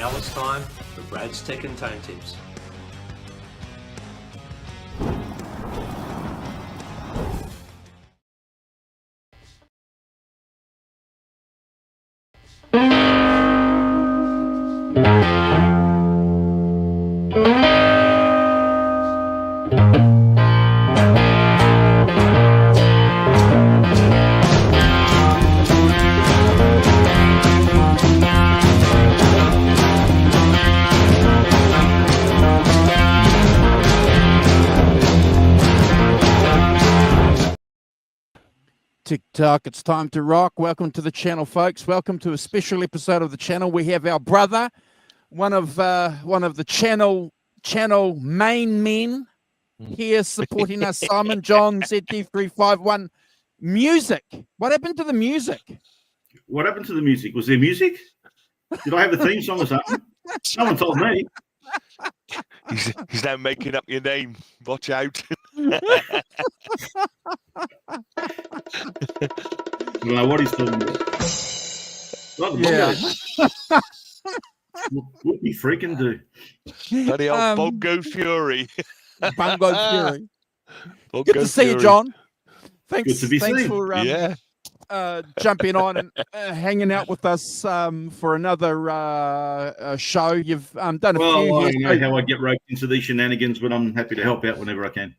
now it's time for Brad's Tech and Tone Tips. TikTok, it's time to rock. Welcome to the channel, folks. Welcome to a special episode of the channel. We have our brother, one of the channel main men here supporting us, Simon John ZT351. Music. What happened to the music? What happened to the music? Was there music? Did I have a theme song or something? No one told me. He's now making up your name. Watch out. I don't know what he's talking about. Yeah. What we freaking do? Bloody old Bongo Fury. Bongo Fury. Bongo Good to see you, Fury. John. Thanks, Good to be thanks seen. for jumping on and hanging out with us for another show. You've done a few I here. know how I get roped into these shenanigans, but I'm happy to help out whenever I can.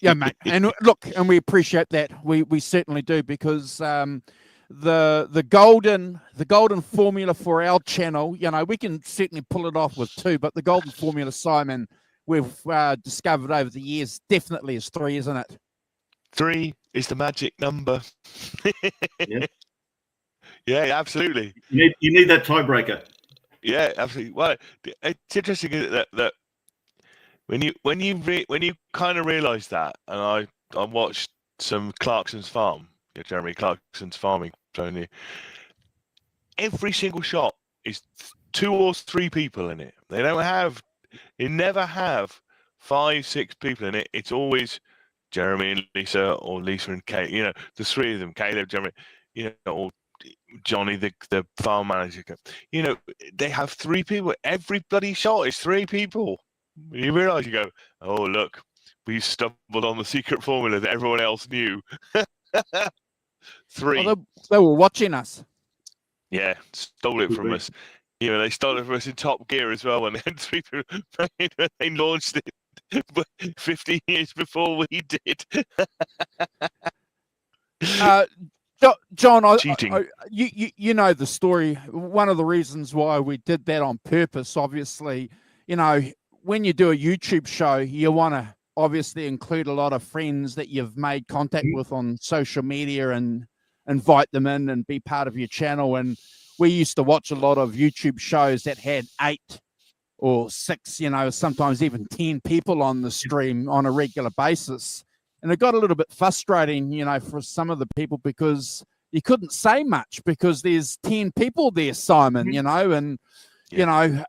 Yeah, mate. And look, and we appreciate that. We certainly do, because the golden formula for our channel, you know, we can certainly pull it off with two, but the golden formula, Simon, we've discovered over the years definitely is 3, isn't it? 3 is the magic number. Yeah. Yeah, absolutely. You need that tiebreaker. Yeah, absolutely. Well, it's interesting that when you kind of realise that, and I watched some Clarkson's Farm, Jeremy Clarkson's farming show. Every single shot is 2 or 3 people in it. They never have 5, 6 people in it. It's always Jeremy and Lisa, or Lisa and Kate. You know, the 3 of them, Caleb, Jeremy, you know, or Johnny, the farm manager. You know, they have 3 people. Every bloody shot is 3 people. You realise, you go, oh look, we stumbled on the secret formula that everyone else knew. 3. Well, they were watching us. Yeah, stole it from us. You know, they stole it from us in Top Gear as well when they had 3 people. They launched it 15 years before we did. John, Cheating. You know the story. One of the reasons why we did that on purpose, obviously, you know, when you do a YouTube show, you want to obviously include a lot of friends that you've made contact with on social media and invite them in and be part of your channel. And we used to watch a lot of YouTube shows that had 8 or 6, you know, sometimes even 10 people on the stream on a regular basis. And it got a little bit frustrating, you know, for some of the people, because you couldn't say much because there's 10 people there, Simon, you know, and, you know,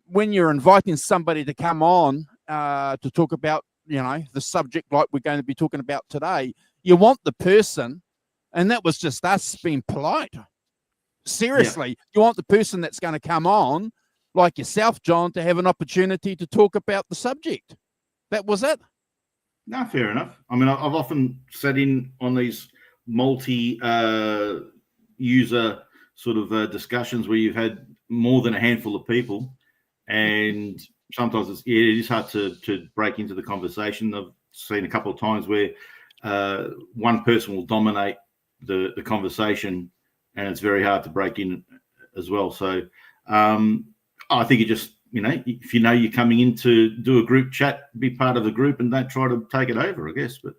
when you're inviting somebody to come on to talk about, you know, the subject like we're going to be talking about today, you want the person, and that was just us being polite. Seriously, you want the person that's going to come on, like yourself, John, to have an opportunity to talk about the subject. That was it. No, fair enough. I mean, I've often sat in on these multi-user sort of discussions where you've had more than a handful of people, and sometimes it is hard to break into the conversation. I've seen a couple of times where one person will dominate the conversation, and it's very hard to break in as well. So I think it just, you know, if you know you're coming in to do a group chat, be part of the group and don't try to take it over, I guess. But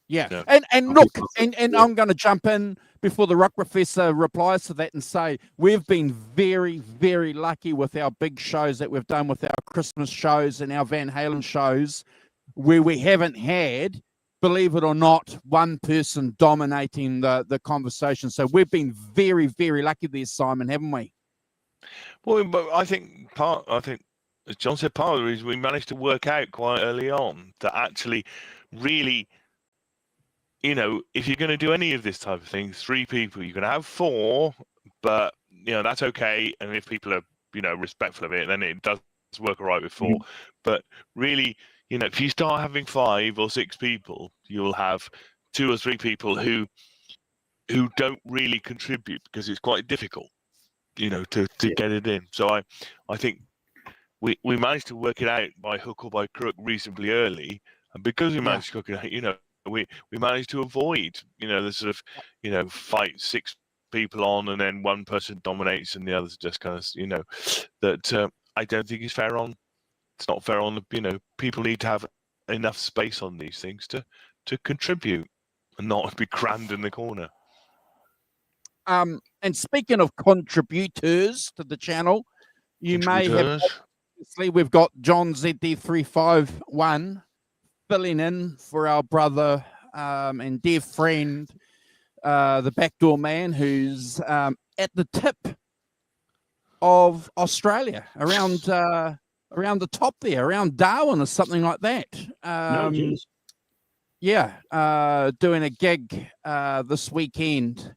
yeah. And look, and I'm going to jump in before the Rock Professor replies to that and say we've been very, very lucky with our big shows that we've done, with our Christmas shows and our Van Halen shows, where we haven't had, believe it or not, one person dominating the conversation. So we've been very, very lucky there, Simon, haven't we? Well, but I think as John said, part of the reason we managed to work out quite early on that actually really, you know, if you're going to do any of this type of thing, 3 people, you can have 4, but, you know, that's okay. And if people are, respectful of it, then it does work all right with 4. But really, if you start having 5 or 6 people, you'll have 2 or 3 people who don't really contribute because it's quite difficult, to get it in. So I think we managed to work it out by hook or by crook reasonably early, and because we managed to work it out, we managed to avoid, the sort of, fight 6 people on and then one person dominates and the others just kind of, that I don't think is fair on. It's not fair on the, people need to have enough space on these things to contribute and not be crammed in the corner. And speaking of contributors to the channel, you may have obviously we've got John ZD351 filling in for our brother and dear friend, the Backdoor Man, who's at the tip of Australia, around the top there, around Darwin or something like that. Doing a gig this weekend.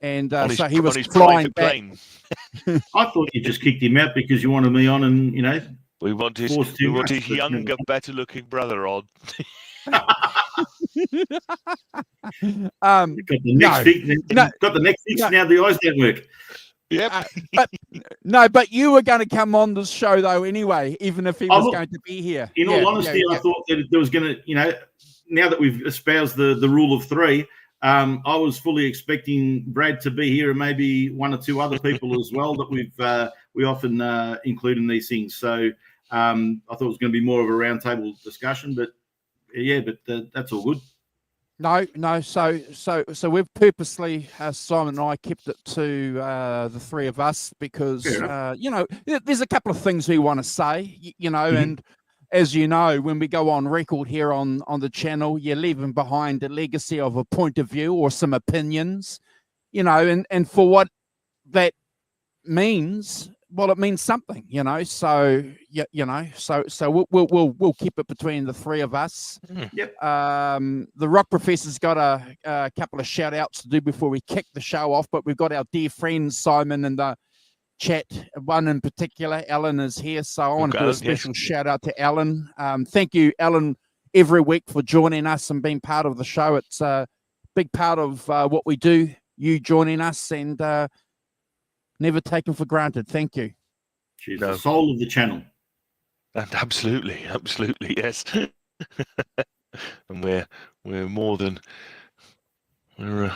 And so he was flying back. I thought you just kicked him out because you wanted me on, and we want his younger, better-looking brother on. Got the next fix now. The eyes don't work. Yep. But you were going to come on this show though anyway, even if he was going to be here. In all honesty, I thought that there was going to, now that we've espoused the rule of 3. I was fully expecting Brad to be here and maybe 1 or 2 other people as well that we often include in these things. So I thought it was going to be more of a roundtable discussion, but that's all good. No. So we've purposely, Simon and I, kept it to the 3 of us because there's a couple of things we want to say, and. As you know, when we go on record here on the channel, you're leaving behind a legacy of a point of view or some opinions, and for what that means, well, it means something, So we'll keep it between the 3 of us. Yep. The Rock Professor's got a couple of shout outs to do before we kick the show off, but we've got our dear friend Simon and the chat, one in particular. Alan is here, so I want to do a special shout out to Alan. Thank you, Alan, every week for joining us and being part of the show. It's a big part of what we do, you joining us, and never taken for granted. Thank you. She's the soul of the channel. And absolutely, yes. And we're more than we're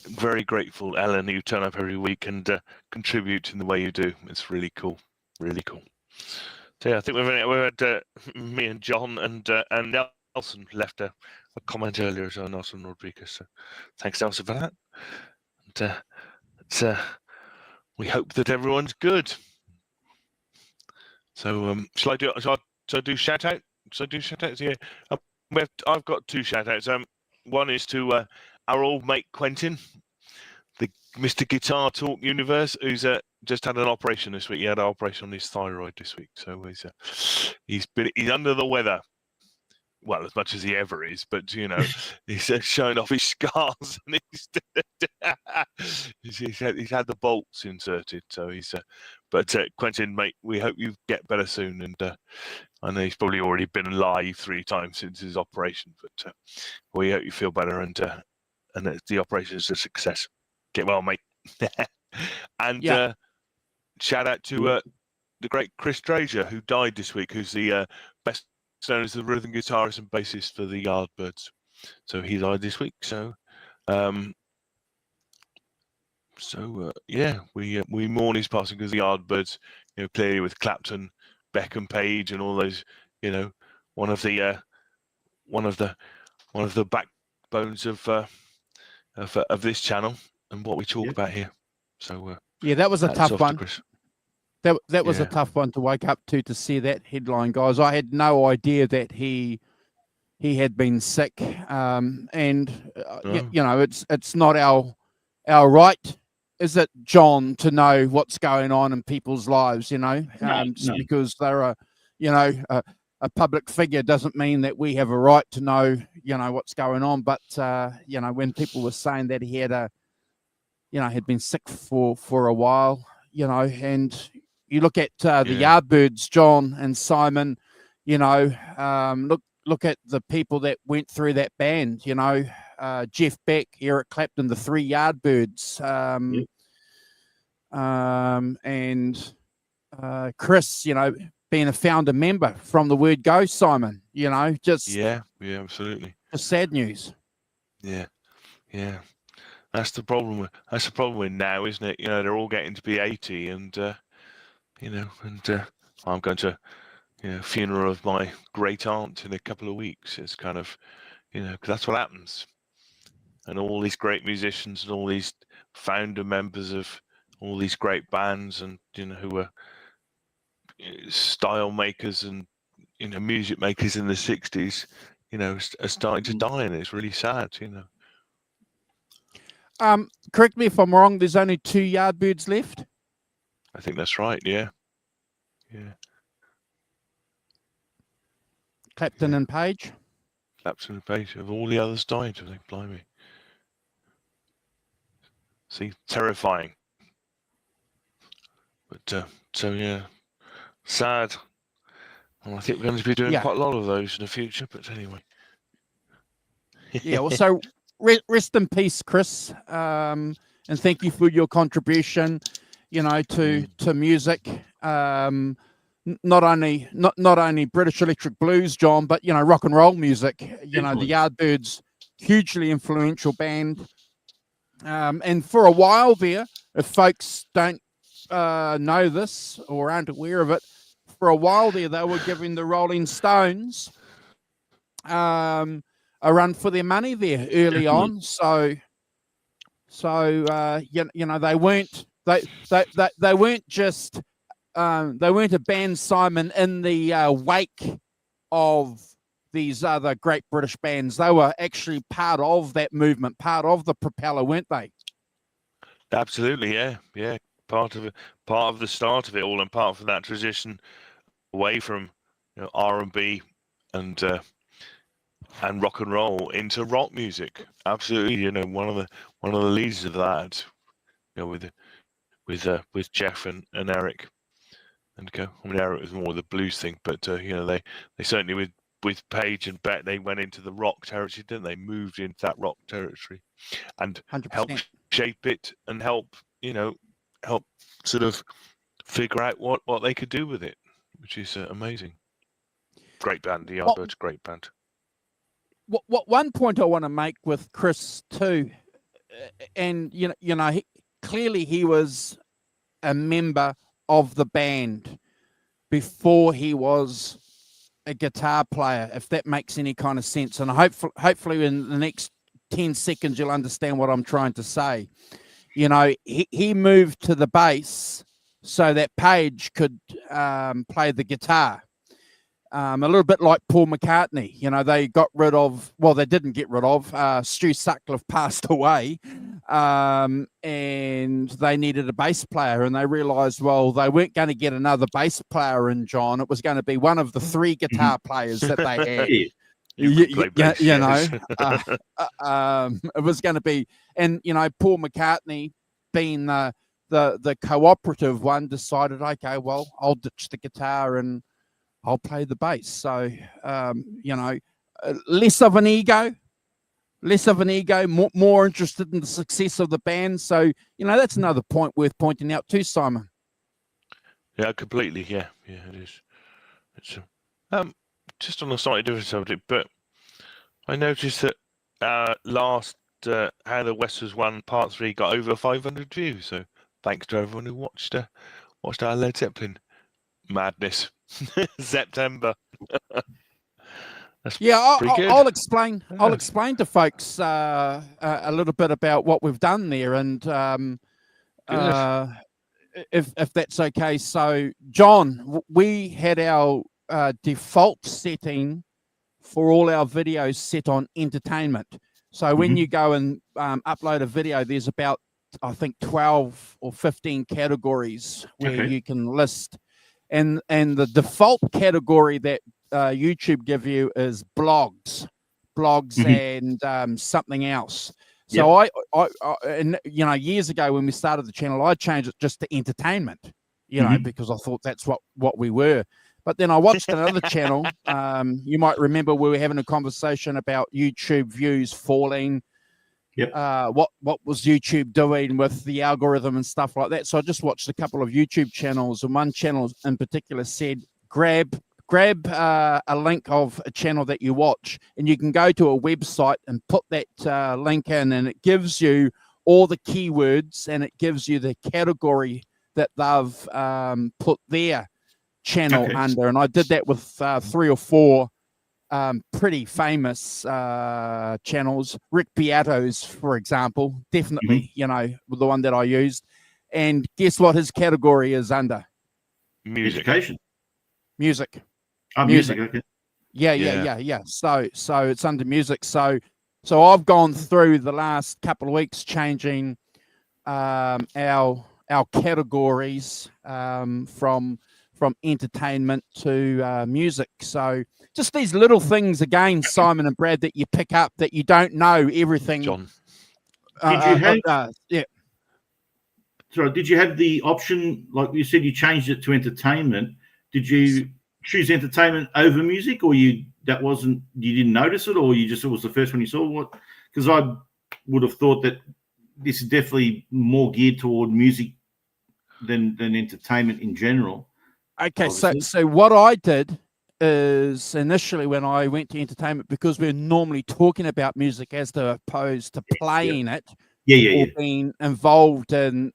very grateful, Alan, you turn up every week and contribute in the way you do. It's really cool. So yeah, I think we've had me and John and Nelson left a comment earlier as well, Nelson Rodriguez. So thanks, Nelson, for that. And we hope that everyone's good. So shall I do shout out? Shall I do shout outs? Yeah. I've got 2 shout outs. One is to our old mate Quentin, the Mr. Guitar Talk Universe, who's just had an operation this week. He had an operation on his thyroid this week, so he's under the weather. Well, as much as he ever is, but he's showing off his scars, and he's had the bolts inserted. So but Quentin, mate, we hope you get better soon. And I know he's probably already been live 3 times since his operation, but we hope you feel better and that the operation is a success. Get well, mate. And shout out to the great Chris Drazier, who died this week, who's the best known as the rhythm guitarist and bassist for the Yardbirds. So he died this week. So we mourn his passing because the Yardbirds, clearly with Clapton, Beck and Page and all those, one of the backbones of this channel and what we talk about here. So that was a tough one. That was a tough one to wake up to see that headline, guys. I had no idea that he had been sick, it's not our right, is it, John, to know what's going on in people's lives, just because they're a public figure doesn't mean that we have a right to know, what's going on. But when people were saying that he had had been sick for a while, and You look at the Yardbirds, John and Simon. You know, look at the people that went through that band. You know, Jeff Beck, Eric Clapton, the three Yardbirds, and Chris. You know, being a founder member from the word go, Simon. You know, just absolutely. Just sad news. Yeah. That's the problem. That's the problem with now, isn't it? You know, they're all getting to be 80, and I'm going to funeral of my great aunt in a couple of weeks. It's kind of, because that's what happens. And all these great musicians and all these founder members of all these great bands, and who were style makers and music makers in the 60s, are starting to die, and it's really sad. Correct me if I'm wrong. There's only 2 Yardbirds left. I think that's right. Yeah. Clapton and Page. Clapton and Page. Have all the others died? I think. Blimey. See, terrifying. But sad. Well, I think we're going to be doing quite a lot of those in the future. But anyway. Yeah. Well, so rest in peace, Chris. And thank you for your contribution. To music. Not only British Electric Blues, John, but rock and roll music. The Yardbirds, hugely influential band. And for a while there, if folks don't know this or aren't aware of it, for a while there they were giving the Rolling Stones a run for their money there early on. So they weren't they weren't just they weren't a band, Simon, in the wake of these other great British bands. They were actually part of that movement, part of the propeller, weren't they? Absolutely, yeah. Part of the start of it all, and part of that transition away from R&B and rock and roll into rock music. Absolutely, one of the leaders of that, with Jeff and Eric. And Eric was more the blues thing, but they certainly with Page and Beck, they went into the rock territory, didn't they? Moved into that rock territory, and 100%. helped shape it and help sort of figure out what they could do with it, which is amazing. Great band, the Yardbirds, great band. What one point I want to make with Chris too, and clearly he was a member of the band before he was a guitar player, if that makes any kind of sense. And hopefully in the next 10 seconds you'll understand what I'm trying to say. He moved to the bass so that Page could play the guitar. A little bit like Paul McCartney. They got rid of, well, they didn't get rid of, Stu Sutcliffe passed away, and they needed a bass player, and they realized, well, they weren't going to get another bass player in, John. It was going to be one of the 3 guitar players that they had. It was going to be, and Paul McCartney, being the cooperative one, decided, okay, well, I'll ditch the guitar and I'll play the bass. So, less of an ego, more interested in the success of the band. So, that's another point worth pointing out too, Simon. Yeah, completely. Yeah, it is. It's just on a slightly different subject, but I noticed that last How the West Was Won Part 3 got over 500 views. So, thanks to everyone who watched our Led Zeppelin madness. September. I'll explain. I'll explain to folks a little bit about what we've done there, and if that's okay. So, John, we had our default setting for all our videos set on entertainment. So when you go and upload a video, there's about, I think, 12 or 15 categories where you can list. And the default category that YouTube give you is blogs and something else. So I years ago when we started the channel, I changed it just to entertainment. you know, because I thought that's what we were. But then I watched another channel. You might remember we were having a conversation about YouTube views falling. Yep. What was YouTube doing with the algorithm and stuff like that? So I just watched a couple of YouTube channels, and one channel in particular said, grab a link of a channel that you watch, and you can go to a website and put that link in, and it gives you all the keywords, and it gives you the category that they've put their channel under. And I did that with 3 or 4 pretty famous channels. Rick Beato's, for example, definitely, you know, the one that I used. And guess what his category is under? Music. Education. Music. Oh, music. Okay. Yeah. So it's under music. So I've gone through the last couple of weeks changing our categories from entertainment to music. So just these little things again, Simon and Brad, that you pick up that you don't know everything. John. Did you have? Yeah. Sorry, did you have the option, like you said, you changed it to entertainment? Did you choose entertainment over music, or you didn't notice it, or it was the first one you saw? What? Because I would have thought that this is definitely more geared toward music than entertainment in general. Okay, obviously. so what I did is initially when I went to entertainment, because we're normally talking about music as opposed to playing it, or being involved in,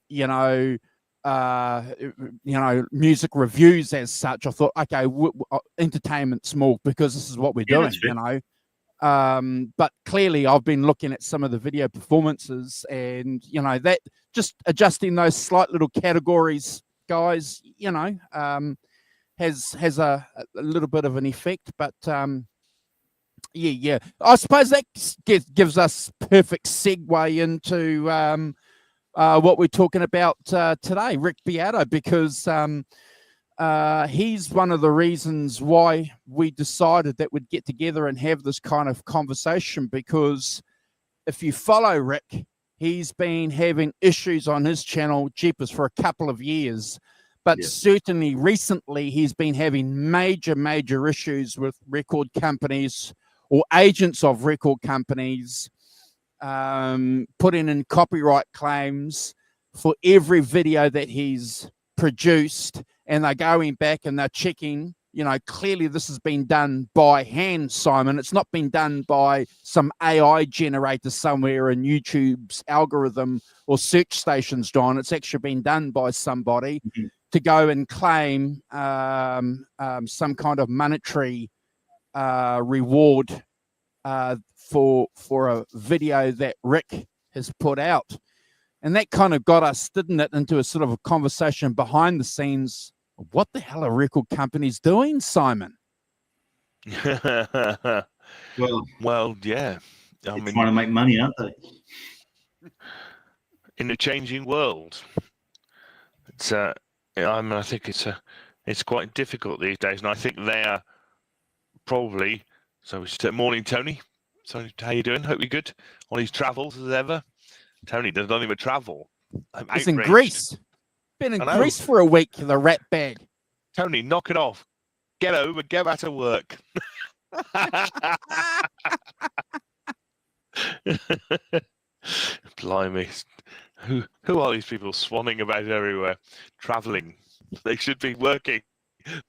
music reviews as such, I thought, okay, entertainment's more, because this is what we're doing, you know. But clearly I've been looking at some of the video performances, and that just adjusting those slight little categories, guys, has a little bit of an effect. But I suppose that gives us perfect segue into what we're talking about today, Rick Beato, because he's one of the reasons why we decided that we'd get together and have this kind of conversation, because if you follow Rick, he's been having issues on his channel, jeepers, for a couple of years. But certainly recently, he's been having major issues with record companies or agents of record companies putting in copyright claims for every video that he's produced. And they're going back and they're checking, clearly this has been done by hand, Simon. It's not been done by some AI generator somewhere in YouTube's algorithm or search stations, John. It's actually been done by somebody to go and claim some kind of monetary reward for a video that Rick has put out. And that kind of got us, didn't it, into a sort of a conversation behind the scenes. What the hell are record companies doing, Simon? Well, yeah. They're trying to make money, aren't they? In a changing world, it's I think it's quite difficult these days, and I think they are probably. So morning, Tony. So how you doing? Hope you're good on his travels as ever. Tony doesn't even travel. He's in Greece. Been in Greece for a week, the rat bag. Tony, knock it off. Get home and get back to work. Blimey. Who are these people swanning about everywhere, travelling? They should be working,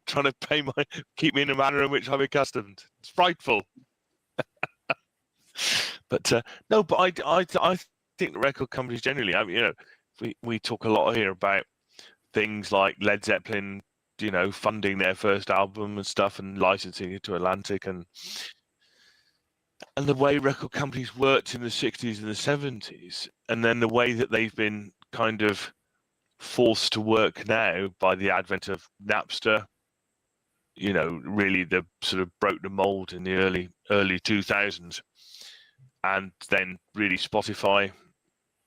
trying to keep me in a manner in which I'm accustomed. It's frightful. But I think the record companies generally, we talk a lot here about things like Led Zeppelin, funding their first album and stuff and licensing it to Atlantic, and the way record companies worked in the 60s and the 70s, and then the way that they've been kind of forced to work now by the advent of Napster, really the sort of broke the mold in the early 2000s, and then really Spotify,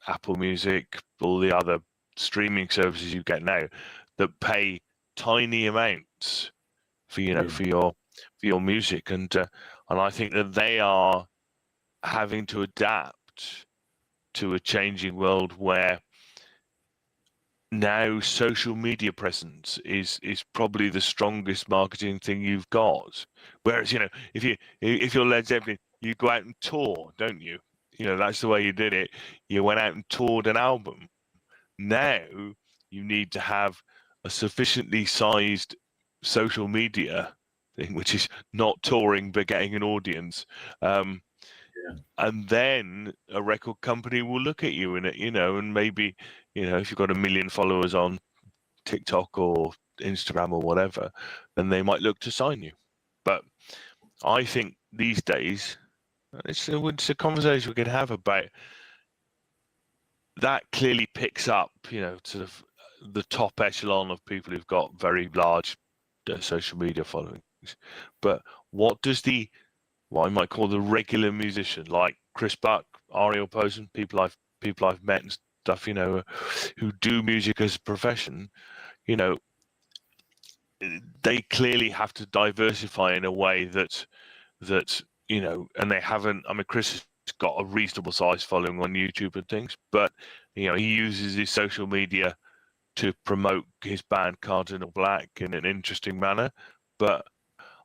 Apple Music, all the other streaming services you get now that pay tiny amounts for your music, and I think that they are having to adapt to a changing world where now social media presence is probably the strongest marketing thing you've got. Whereas, if you're Led Zeppelin, you go out and tour, don't you? That's the way you did it. You went out and toured an album. Now you need to have a sufficiently sized social media thing, which is not touring but getting an audience. And then a record company will look at you and maybe, if you've got 1 million followers on TikTok or Instagram or whatever, then they might look to sign you. But I think these days, it's a conversation we could have about that. Clearly picks up, sort of the top echelon of people who've got very large social media followings. But what does what I might call the regular musician, like Chris Buck, Ariel Posen, people I've met and stuff, who do music as a profession, they clearly have to diversify in a way that and they haven't. I mean, Chris has got a reasonable size following on YouTube and things, but he uses his social media to promote his band Cardinal Black in an interesting manner. But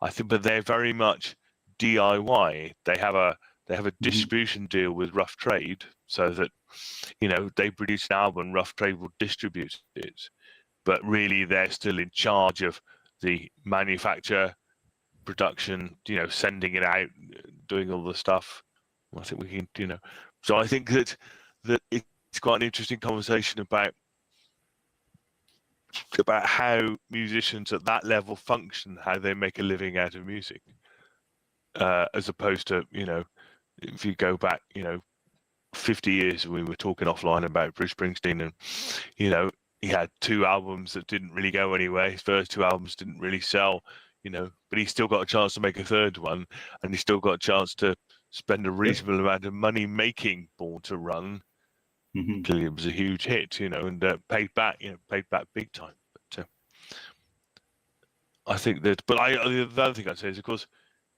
I think, they're very much DIY. They have a distribution deal with Rough Trade, so that they produce an album, Rough Trade will distribute it, but really they're still in charge of the manufacture, production, sending it out, doing all the stuff. I think we can, so I think that it's quite an interesting conversation about how musicians at that level function, how they make a living out of music. As opposed to, if you go back, 50 years, we were talking offline about Bruce Springsteen, and, he had 2 albums that didn't really go anywhere. His first 2 albums didn't really sell, but he still got a chance to make a third one, and he still got a chance to spend a reasonable amount of money making Born to Run. Clearly it was a huge hit, and paid back big time. But I think that, but the other thing I'd say is, of course,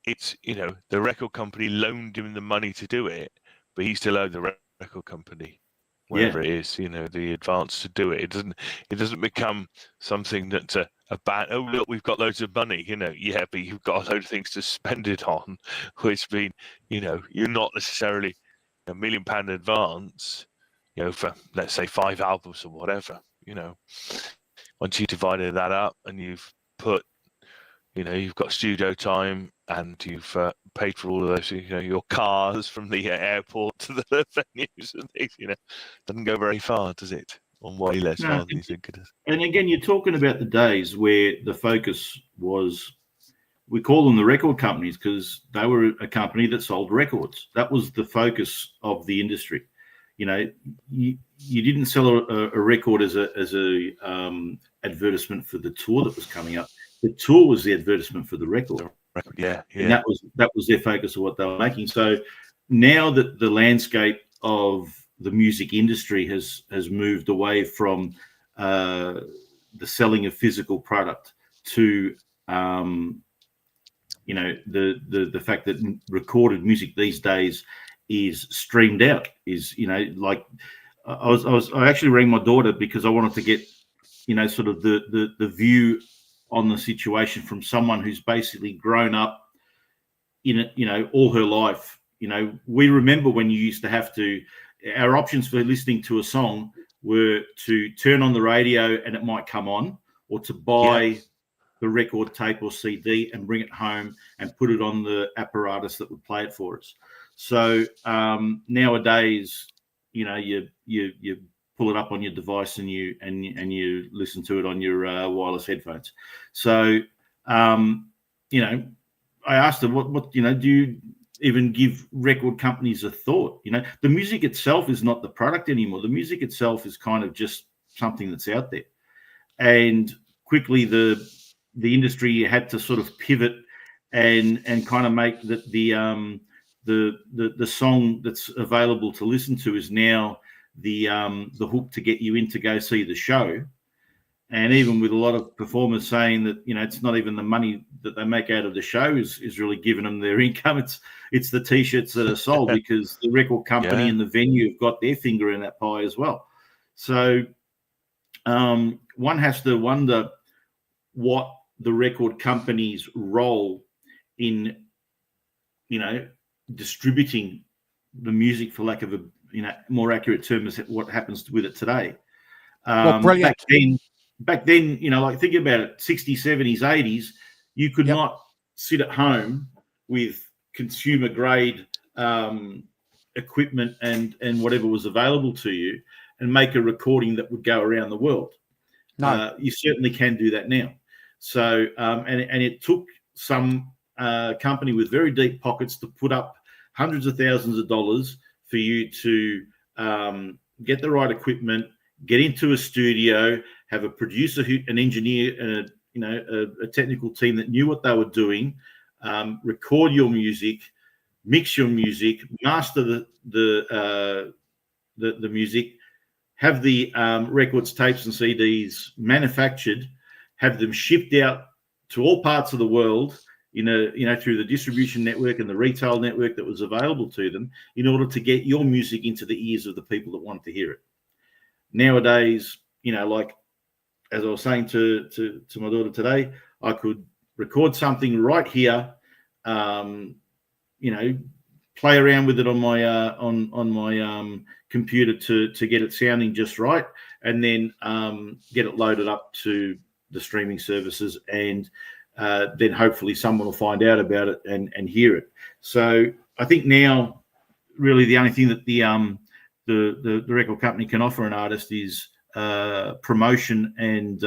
it's, the record company loaned him the money to do it, but he still owed the record company, whatever it is, the advance to do it. It doesn't become something that's a bad, oh, look, we've got loads of money, yeah, but you've got a load of things to spend it on, which mean, you're not necessarily £1 million advance, for, let's say, 5 albums or whatever, once you divided that up and you've put, you've got studio time and you've paid for all of those, your cars from the airport to the venues and things, doesn't go very far, does it? On way less far than you think it is. And again, you're talking about the days where the focus was, we call them the record companies because they were a company that sold records. That was the focus of the industry. You didn't sell a record as a advertisement for the tour that was coming up. The tour was the advertisement for the record. Yeah. And that was their focus of what they were making. So now that the landscape of the music industry has moved away from the selling of physical product to the fact that recorded music these days is streamed out, is like I actually rang my daughter because I wanted to get sort of the view on the situation from someone who's basically grown up in it, all her life. We remember when you used to have to, our options for listening to a song were to turn on the radio and it might come on, or to buy the record tape or CD and bring it home and put it on the apparatus that would play it for us. So nowadays, you pull it up on your device and you listen to it on your wireless headphones. So I asked her, what do you even give record companies a thought? The music itself is not the product anymore. The music itself is kind of just something that's out there. And quickly the industry had to sort of pivot and kind of make that the song that's available to listen to is now the hook to get you in to go see the show. And even with a lot of performers saying that, it's not even the money that they make out of the show is really giving them their income. It's the T-shirts that are sold because the record company and the venue have got their finger in that pie as well. So one has to wonder what the record company's role in, distributing the music, for lack of a more accurate term, is what happens with it today. Well, brilliant. Back then, like think about it, 60s, 70s, 80s, you could Yep. not sit at home with consumer grade equipment and whatever was available to you and make a recording that would go around the world. No. You certainly can do that now. So, and it took some company with very deep pockets to put up hundreds of thousands of dollars for you to get the right equipment, get into a studio, have a producer, an engineer, and a technical team that knew what they were doing, record your music, mix your music, master the music, have the records, tapes, and CDs manufactured, have them shipped out to all parts of the world, through the distribution network and the retail network that was available to them, in order to get your music into the ears of the people that wanted to hear it. Nowadays, like as I was saying to my daughter today, I could record something right here, play around with it on my on my computer to get it sounding just right, and then get it loaded up to the streaming services, and then hopefully someone will find out about it and hear it. So I think now really the only thing that the record company can offer an artist is promotion and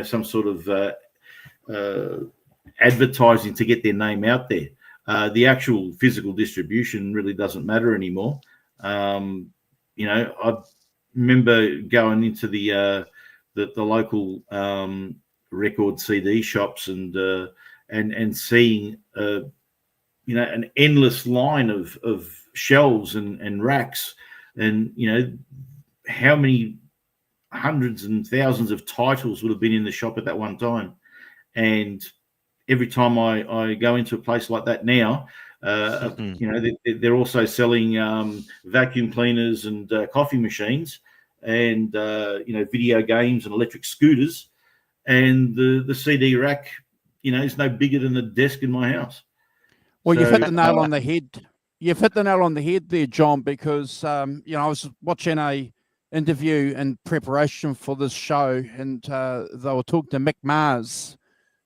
some sort of advertising to get their name out there. The actual physical distribution really doesn't matter anymore. I remember going into the local record CD shops and seeing an endless line of shelves and racks, and how many hundreds and thousands of titles would have been in the shop at that one time. And every time I go into a place like that now, they're also selling vacuum cleaners and coffee machines, and video games and electric scooters, and the CD rack is no bigger than the desk in my house. Well, you've hit the nail on the head. You've hit the nail on the head there, John, because I was watching a interview in preparation for this show, and they were talking to Mick Mars,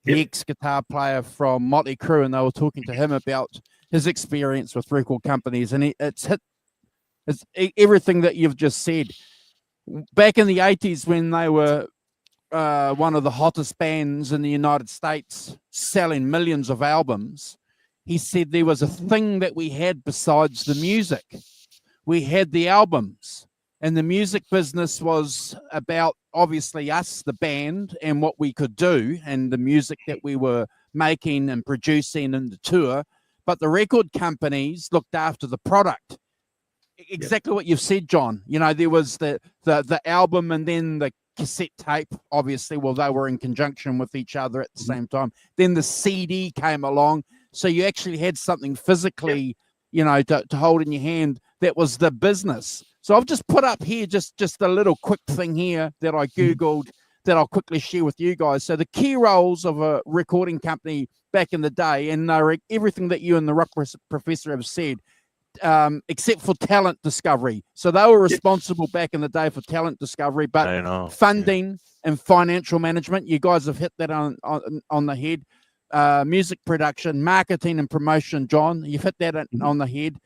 the ex-guitar player from Motley Crue, and they were talking to him about his experience with record companies, and it's everything that you've just said. Back in the 80s, when they were one of the hottest bands in the United States, selling millions of albums, he said there was a thing that we had besides the music. We had the albums, and the music business was about, obviously, us, the band, and what we could do, and the music that we were making and producing in the tour. But the record companies looked after the product. Exactly what you've said, John. There was the album, and then the cassette tape. Obviously, well, they were in conjunction with each other at the same time. Then the CD came along, so you actually had something physically, to hold in your hand. That was the business. So I've just put up here just a little quick thing here that I Googled that I'll quickly share with you guys. So the key roles of a recording company back in the day, and everything that you and the Rock Professor have said, except for talent discovery. So they were responsible back in the day for talent discovery, but funding and financial management, you guys have hit that on the head. Music production, marketing and promotion, John, you've hit that on the head.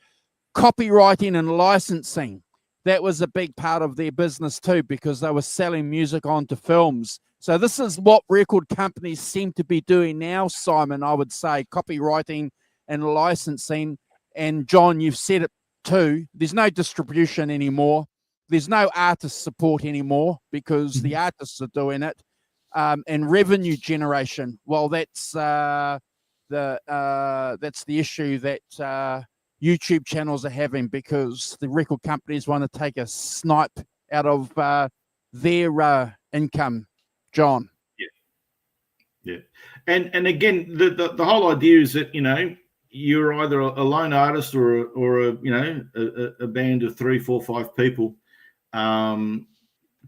Copywriting and licensing, that was a big part of their business too, because they were selling music onto films. So this is what record companies seem to be doing now, Simon, I would say, copywriting and licensing. And John, you've said it too, there's no distribution anymore. There's no artist support anymore because the artists are doing it. And revenue generation, well, that's the issue that YouTube channels are having, because the record companies want to take a snipe out of their income, John. Yeah. And again, the whole idea is that, you're either a lone artist or a band of 3, 4, 5 people.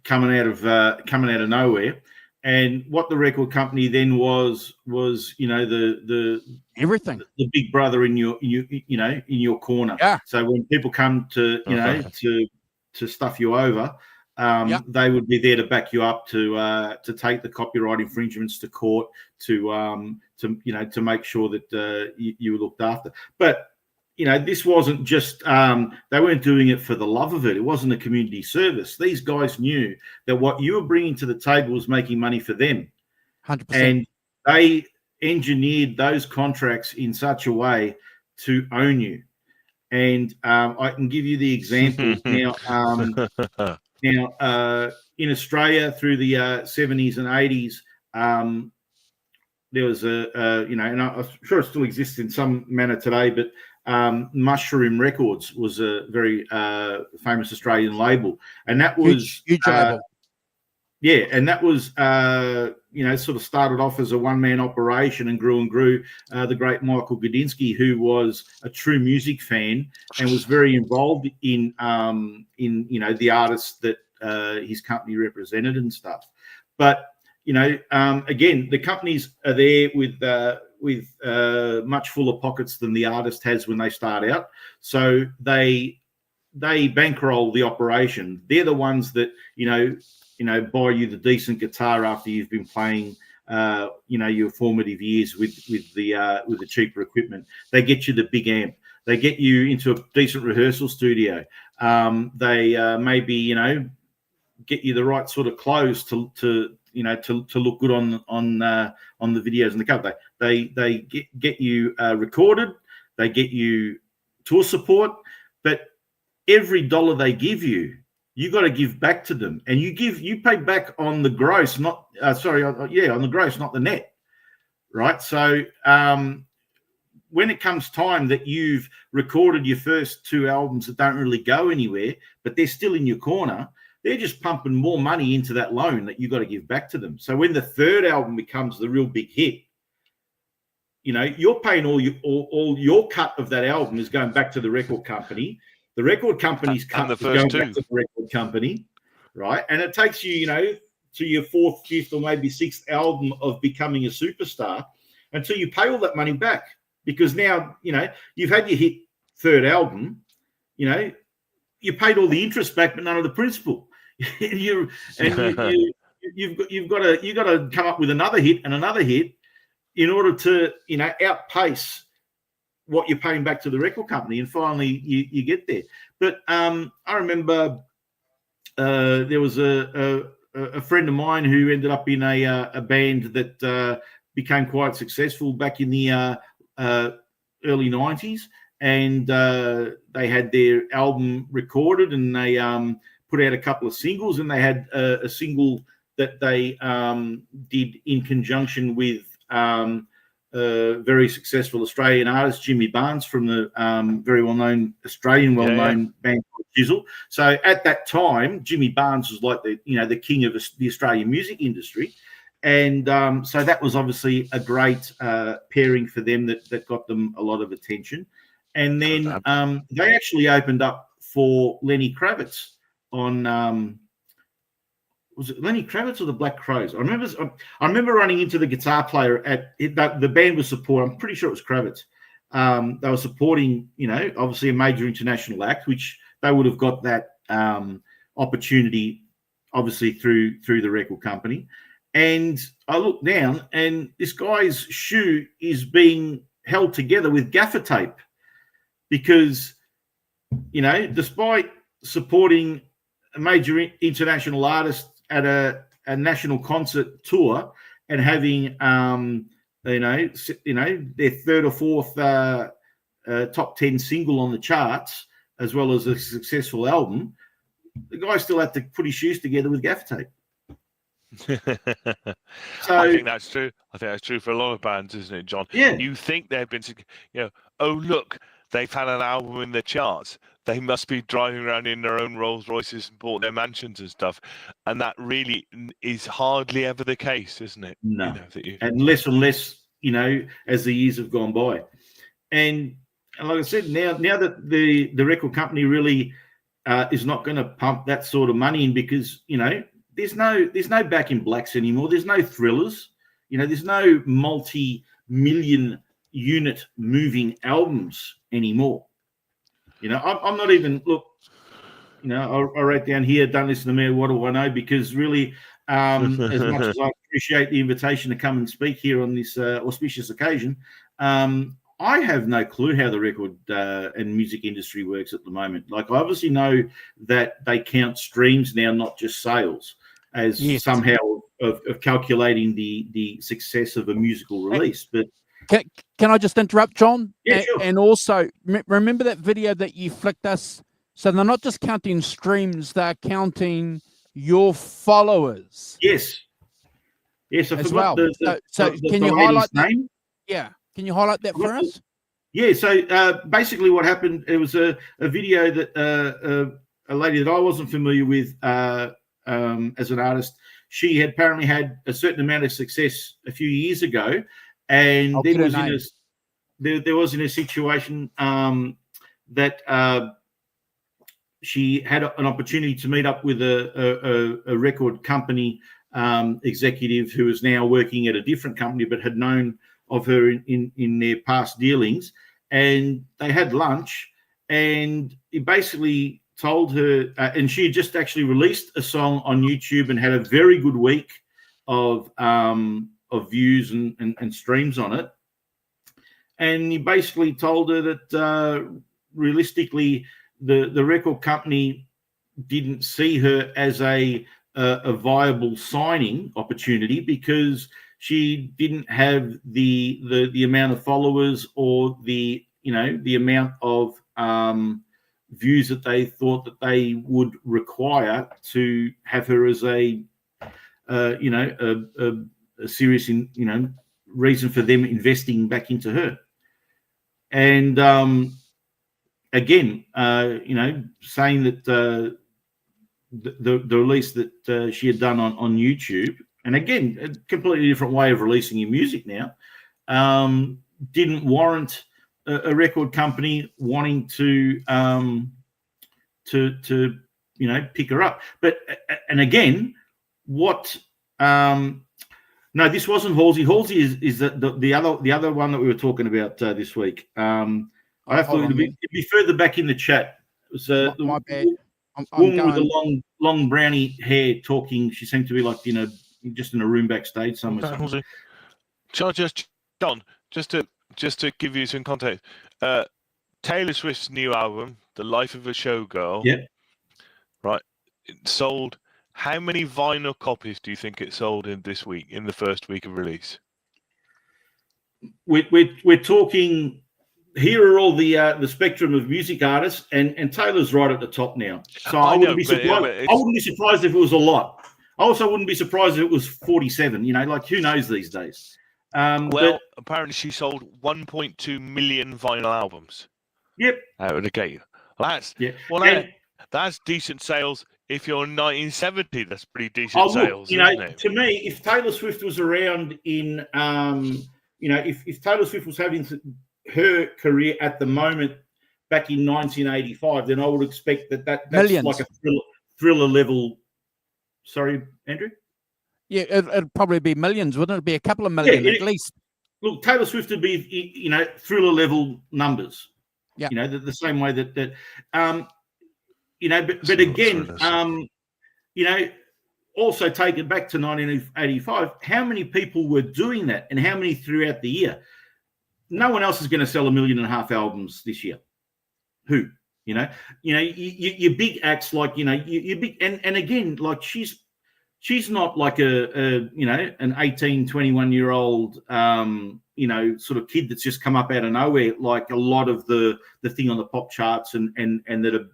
coming out of nowhere. And what the record company then was the Everything. the big brother in your corner. Yeah. So when people come to to stuff you over, they would be there to back you up, to take the copyright infringements to court, to make sure that you were looked after. But this wasn't just they weren't doing it for the love of it. It wasn't a community service. These guys knew that what you were bringing to the table was making money for them, 100%. and they engineered those contracts in such a way to own you. And I can give you the examples now. In Australia through the 70s and 80s, there was and I'm sure it still exists in some manner today, but Mushroom Records was a very famous Australian label, and that was huge label. Yeah, and that was sort of started off as a one-man operation and grew. The great Michael Gudinski, who was a true music fan and was very involved in the artists that his company represented and stuff. But again, the companies are there with much fuller pockets than the artist has when they start out. So they bankroll the operation. They're the ones that buy you the decent guitar after you've been playing your formative years with the cheaper equipment. They get you the big amp. They get you into a decent rehearsal studio. They maybe get you the right sort of clothes to look good on the videos and the cover. They get you recorded. They get you tour support. But every dollar they give you, you got to give back to them, and you pay back on the gross, on the gross, not the net, right? So when it comes time that you've recorded your first 2 albums that don't really go anywhere, but they're still in your corner, they're just pumping more money into that loan that you got to give back to them. So when the 3rd album becomes the real big hit, you're paying all your cut of that album is going back to the record company. The record company's cut is going back to the record company, right? And it takes you, to your 4th, 5th, or maybe 6th album of becoming a superstar until you pay all that money back. Because now, you've had your hit 3rd album, you paid all the interest back, but none of the principal. You've got to come up with another hit and another hit in order to outpace what you're paying back to the record company, and finally you get there. But I remember there was a friend of mine who ended up in a band that became quite successful back in the early 90s, and they had their album recorded, and they put out a couple of singles, and they had a single that they did in conjunction with very successsul Australian artist Jimmy Barnes from the very well-known Australian band called Chisel. So at that time, Jimmy Barnes was like the king of the Australian music industry, and so that was obviously a great pairing for them that got them a lot of attention. And then they actually opened up for Lenny Kravitz on. Was it Lenny Kravitz or the Black Crowes? I remember running into the guitar player at the band was supporting. I'm pretty sure it was Kravitz. They were supporting, obviously a major international act, which they would have got that opportunity, obviously through the record company. And I looked down, and this guy's shoe is being held together with gaffer tape because, despite supporting a major international artist at a national concert tour and having their 3rd or 4th top 10 single on the charts, as well as a successful album, the guy still had to put his shoes together with gaffer tape. So I think that's true. I think that's true for a lot of bands, isn't it, John? Yeah. You think they've been, oh look, they've had an album in the charts. They must be driving around in their own Rolls Royces and bought their mansions and stuff. And that really is hardly ever the case, isn't it? No. And less, as the years have gone by. And like I said, now that the record company really is not going to pump that sort of money in because, there's no Back in Blacks anymore. There's no Thrillers. There's no multi-million unit moving albums anymore. I'm not even look. I wrote down here, don't listen to me, what do I know? Because really, as much as I appreciate the invitation to come and speak here on this auspicious occasion, I have no clue how the record and music industry works at the moment. Like, I obviously know that they count streams now, not just sales, as somehow of calculating the success of a musical release. But can I just interrupt, John? Yeah, sure. And also, remember that video that you flicked us? So they're not just counting streams, they're counting your followers. Yes, I forgot well. So can you highlight that? Name? Yeah. Can you highlight that for us? Yeah, so basically what happened, it was a video that a lady that I wasn't familiar with as an artist, she had apparently had a certain amount of success a few years ago, and there was in a situation that she had an opportunity to meet up with a record company executive who is now working at a different company but had known of her in their past dealings, and they had lunch, and he basically told her, and she had just actually released a song on YouTube and had a very good week of views and streams on it, and he basically told her that realistically the record company didn't see her as a viable signing opportunity because she didn't have the amount of followers or the amount of views that they thought that they would require to have her as a serious reason for them investing back into her. And again, saying that the release that she had done on YouTube, and again, a completely different way of releasing your music now, didn't warrant a record company wanting to pick her up. But and again, what? No, this wasn't Halsey. Halsey is the other one that we were talking about this week. I have to be further back in the chat. It was my bad. Woman with the long browny hair talking. She seemed to be like just in a room backstage somewhere. John, just to give you some context, Taylor Swift's new album, The Life of a Showgirl, right, it sold. How many vinyl copies do you think it sold in the first week of release? We're talking. Here are all the spectrum of music artists, and Taylor's right at the top now. So I wouldn't be surprised. I wouldn't be surprised if it was a lot. I also wouldn't be surprised if it was 47. Like, who knows these days? Apparently she sold 1.2 million vinyl albums. Yep. Out of the gate. That's decent sales. If you're 1970, that's pretty decent sales. Isn't it? To me, if Taylor Swift was around in, if Taylor Swift was having her career at the moment back in 1985, then I would expect that's millions. Like a thriller level. Sorry, Andrew? Yeah, it'd probably be millions, wouldn't it? It'd be a couple of million at least. Look, Taylor Swift would be, thriller level numbers. Yeah. The same way that but again, also take it back to 1985. How many people were doing that, and how many throughout the year? No one else is going to sell 1.5 million albums this year. Who? Your big acts like your big and again, like she's not like an 18, 21-year-old sort of kid that's just come up out of nowhere, like a lot of the thing on the pop charts and that are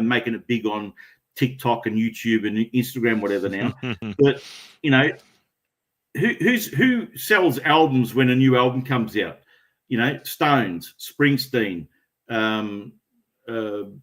making it big on TikTok and YouTube and Instagram, whatever now. But who sells albums when a new album comes out? Stones, Springsteen, U2,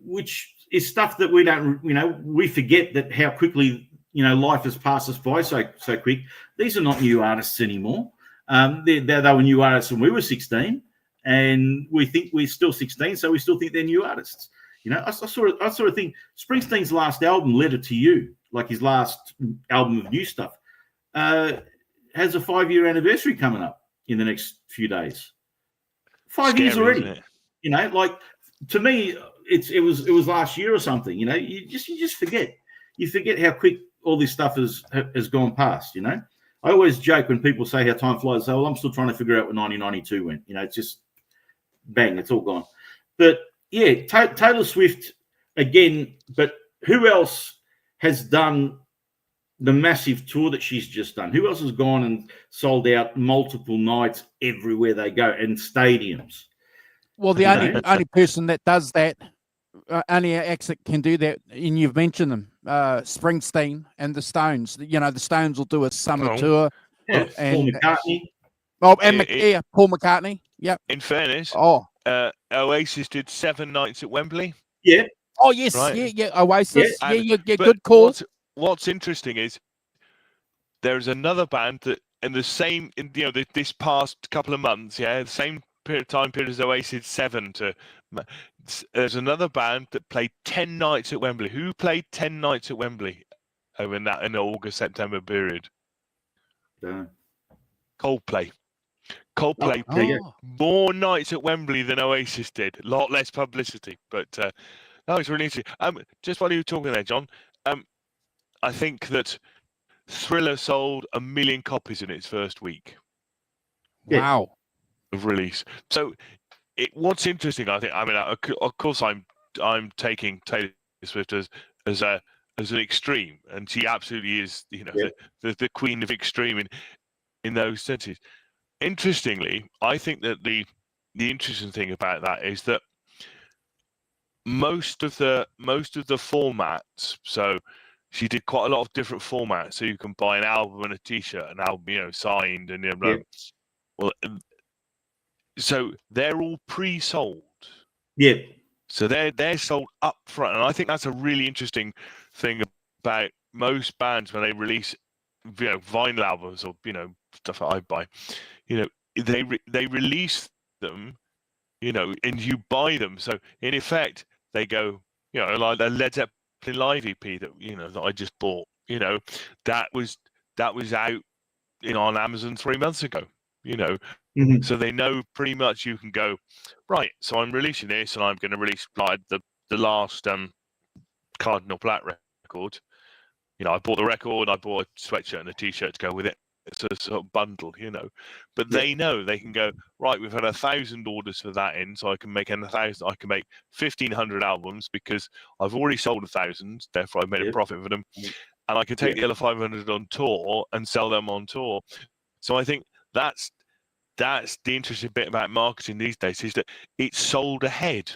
which is stuff that we don't, we forget that how quickly, life has passed us by so quick. These are not new artists anymore. They were new artists when we were 16, and we think we're still 16, so we still think they're new artists. You know, I sort of think Springsteen's last album, Letter to You, like his last album of new stuff, has a 5-year anniversary coming up in the next few days. 5 years Scary, already. isn't it? You know, like to me, it was last year or something. You know, you just forget. You forget how quick all this stuff has gone past. You know, I always joke when people say how time flies. Say, well, I'm still trying to figure out when 1992 went. You know, it's just bang, it's all gone. But yeah, Taylor Swift again. But who else has done the massive tour that she's just done? Who else has gone and sold out multiple nights everywhere they go and stadiums? Well, the only person that does that, only acts that can do that, and you've mentioned them, Springsteen and the Stones. You know, the Stones will do a summer tour. Yeah, And, Paul McCartney. Oh, and Paul McCartney. Yep. In fairness, Oh. Oasis did 7 nights at Wembley. Yeah. Oh, yes. Right. Yeah. Oasis. Yeah. Yeah, But good call. What's interesting is there's another band that in the same, this past couple of months, the same time period as Oasis 7 to. There's another band that played 10 nights at Wembley. Who played 10 nights at Wembley over in the August-September period? Coldplay. Coldplay played more nights at Wembley than Oasis did. A lot less publicity, but no, it's really interesting. Just while you were talking there, John, I think that Thriller sold 1 million copies in its first week. Wow. Of release. So what's interesting, I think, of course I'm taking Taylor Swift as an extreme, and she absolutely is, the queen of extreme in those senses. Interestingly, I think that the interesting thing about that is that most of the formats, so she did quite a lot of different formats, so you can buy an album and a t-shirt, an album, signed, and well, so they're all pre-sold. Yeah. So they're sold up front, and I think that's a really interesting thing about most bands when they release, vinyl albums or stuff that I buy. They release them, and you buy them. So in effect, they go, like the Led Zeppelin live EP that I just bought. That was out, on Amazon 3 months ago. Mm-hmm. So they know pretty much you can go, right, so I'm releasing this and I'm going to release like the last Cardinal Black record. I bought the record, I bought a sweatshirt and a t-shirt to go with it. It's a sort of bundle, But they know they can go, right, we've had 1,000 orders for that in, so I can make 1,000, I can make 1,500 albums because I've already sold 1,000, therefore I've made a profit for them. And I can take the other 500 on tour and sell them on tour. So I think that's the interesting bit about marketing these days, is that it's sold ahead.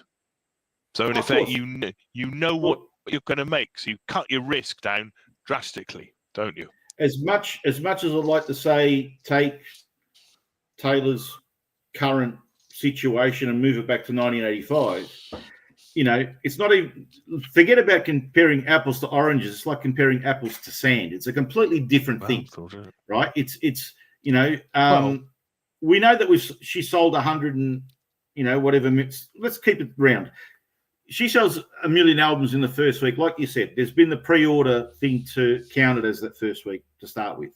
So in effect, you know what you're going to make, so you cut your risk down drastically, don't you? As much as I'd like to say, take Taylor's current situation and move it back to 1985, it's not even, forget about comparing apples to oranges. It's like comparing apples to sand. It's a completely different thing, right? It's we know that she sold 100 and whatever. Let's keep it round. She sells 1 million albums in the first week. Like you said, there's been the pre-order thing to count it as that first week to start with.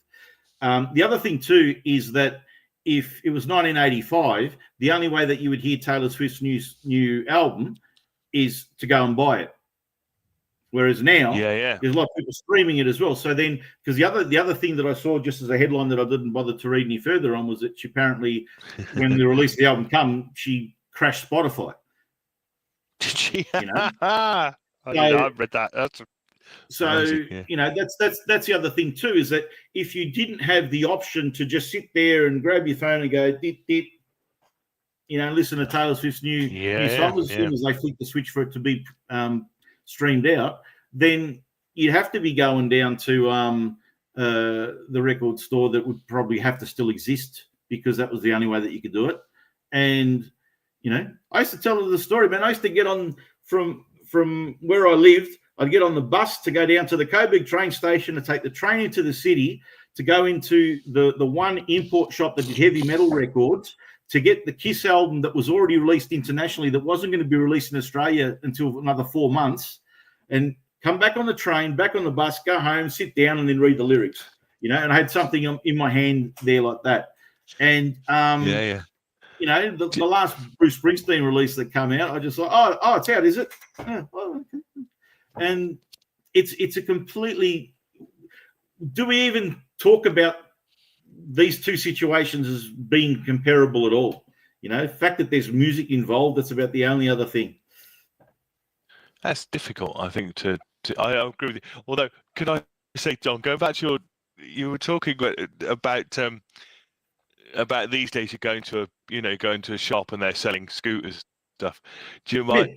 The other thing too is that if it was 1985, the only way that you would hear Taylor Swift's new album is to go and buy it. Whereas now, there's a lot of people streaming it as well. So then, because the other thing that I saw just as a headline that I didn't bother to read any further on was that she apparently, when the release of the album she crashed Spotify. Did she? I read that. That's amazing, that's the other thing too, is that if you didn't have the option to just sit there and grab your phone and go dit, listen to Taylor Swift's new song as soon as they flick the switch for it to be streamed out, then you'd have to be going down to the record store that would probably have to still exist, because that was the only way that you could do it. And I used to tell her the story, man. I used to get on from where I lived. I'd get on the bus to go down to the Coburg train station to take the train into the city to go into the one import shop that did heavy metal records, to get the Kiss album that was already released internationally, that wasn't going to be released in Australia until another 4 months, and come back on the train, back on the bus, go home, sit down, and then read the lyrics. You know, and I had something in my hand there like that. And you know, the last Bruce Springsteen release that came out, I just thought, oh, it's out, is it? Oh, okay. And it's a completely. Do we even talk about these two situations as being comparable at all? You know, the fact that there's music involved, that's about the only other thing. That's difficult, I think. I agree with you. Although, could I say, John, going back to you were talking about these days you're going to a shop and they're selling scooters stuff. Do you mind?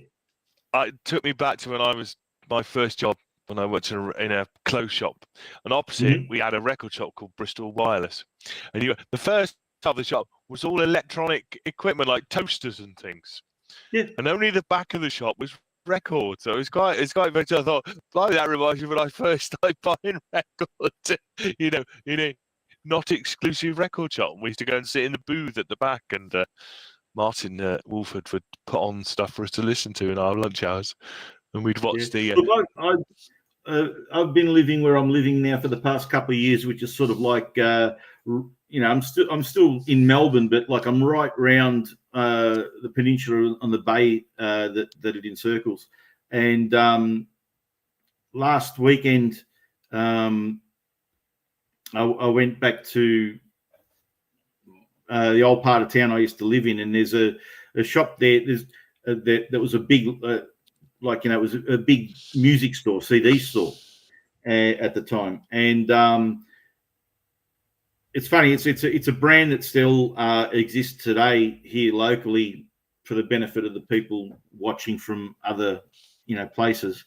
Yeah. It took me back to when I was my first job when I worked in a clothes shop, and opposite we had a record shop called Bristol Wireless, and the first half of the shop was all electronic equipment like toasters and things, and only the back of the shop was records. So it's quite very. I thought, that reminds me when I first started buying records. you know, not exclusive record shop. We used to go and sit in the booth at the back, and Martin Wolford would put on stuff for us to listen to in our lunch hours, and we'd watch the. Look, I've been living where I'm living now for the past couple of years, which is sort of like I'm still in Melbourne, but like I'm right round the peninsula on the bay that it encircles. And last weekend, I went back to the old part of town I used to live in, and there's a shop there. That was a big, it was a big music store, CD store at the time, and it's funny. It's a brand that still exists today here locally for the benefit of the people watching from other places.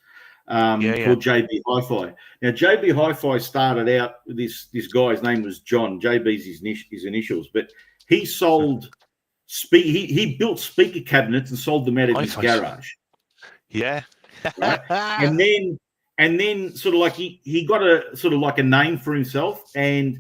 Called JB Hi-Fi. Now JB Hi-Fi started out with this guy. His name was John. JB's his initials, but he sold he built speaker cabinets and sold them out of his garage. Yeah. Right? and then sort of like he got a sort of like a name for himself, and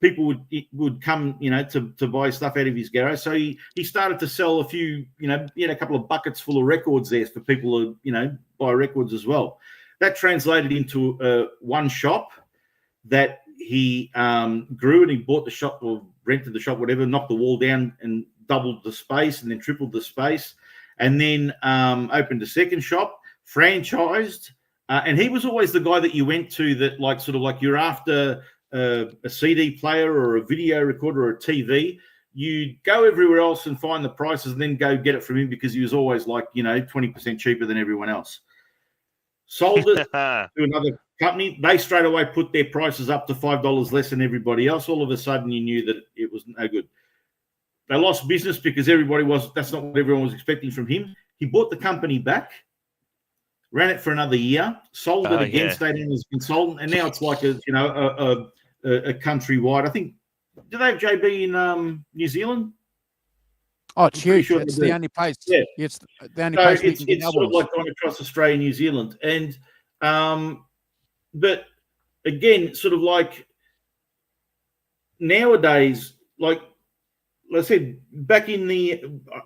people would come, to buy stuff out of his garage. So he started to sell a few, he had a couple of buckets full of records there for people to, buy records as well. That translated into one shop that he grew, and he bought the shop or rented the shop, whatever, knocked the wall down and doubled the space and then tripled the space, and then opened a second shop, franchised. And he was always the guy that you went to that you're after a CD player or a video recorder or a TV. You'd go everywhere else and find the prices and then go get it from him, because he was always 20% cheaper than everyone else. Sold it to another company. They straight away put their prices up to $5 less than everybody else. All of a sudden you knew that it was no good. They lost business because that's not what everyone was expecting from him. He bought the company back, ran it for another year, sold it again, stayed in as a consultant, and now it's like a countrywide. I think, do they have JB in New Zealand? Oh, it's huge. Sure it's the only place. Yeah, it's the only place we can get it's sort of like going across Australia and New Zealand. And but again, sort of like nowadays, like I said, back in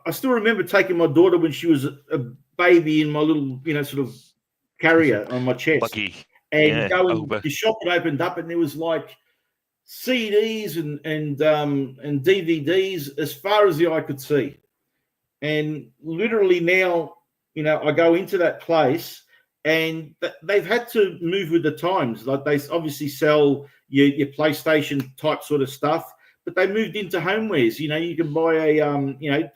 I still remember taking my daughter when she was a baby in my little, sort of carrier on my chest. Lucky. And going, the shop had opened up, and there was like CDs and DVDs as far as the eye could see. And literally now, I go into that place, and they've had to move with the times. Like, they obviously sell your PlayStation type sort of stuff, but they moved into homewares. You can buy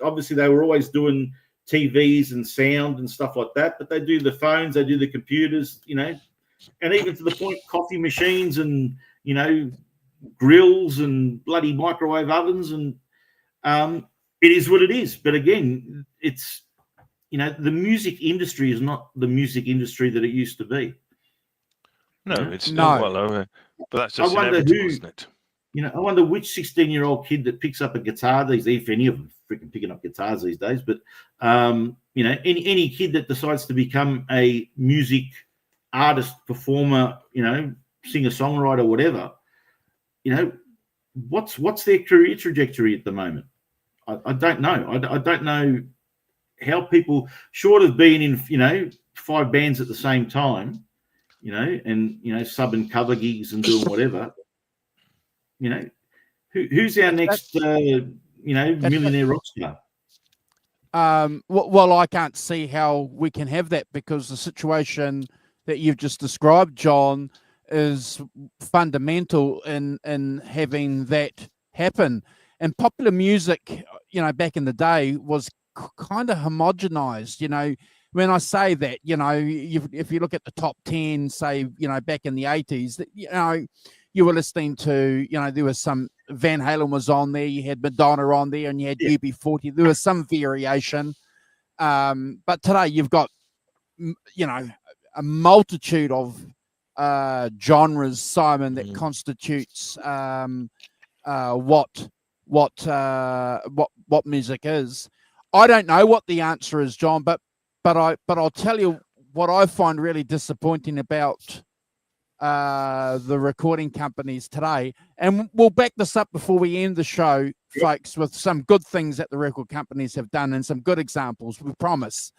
obviously they were always doing TVs and sound and stuff like that, but they do the phones, they do the computers, and even to the point, coffee machines and, grills and bloody microwave ovens. And it is what it is. But again, it's, the music industry is not the music industry that it used to be. No, it's not. Well, but that's just inevitable, isn't it? I wonder which 16-year-old kid that picks up a guitar these days, if any of them freaking picking up guitars these days, but, any kid that decides to become a music artist, performer, singer-songwriter, whatever, what's their career trajectory at the moment? I don't know. I don't know how people, short of being in 5 bands at the same time, and subbing cover gigs and doing whatever. Who's our next millionaire rock star? Well, I can't see how we can have that, because the situation that you've just described, John, is fundamental in having that happen. And popular music, back in the day was kind of homogenized. When I say that, if you look at the top 10, say, back in the 80s, you were listening to, there was some Van Halen was on there, you had Madonna on there, and you had UB40. There was some variation. But today you've got, a multitude of genres, Simon, that constitutes what music is. I don't know what the answer is, John, but I'll tell you what I find really disappointing about the recording companies today, and we'll back this up before we end the show, folks, with some good things that the record companies have done and some good examples, we promise.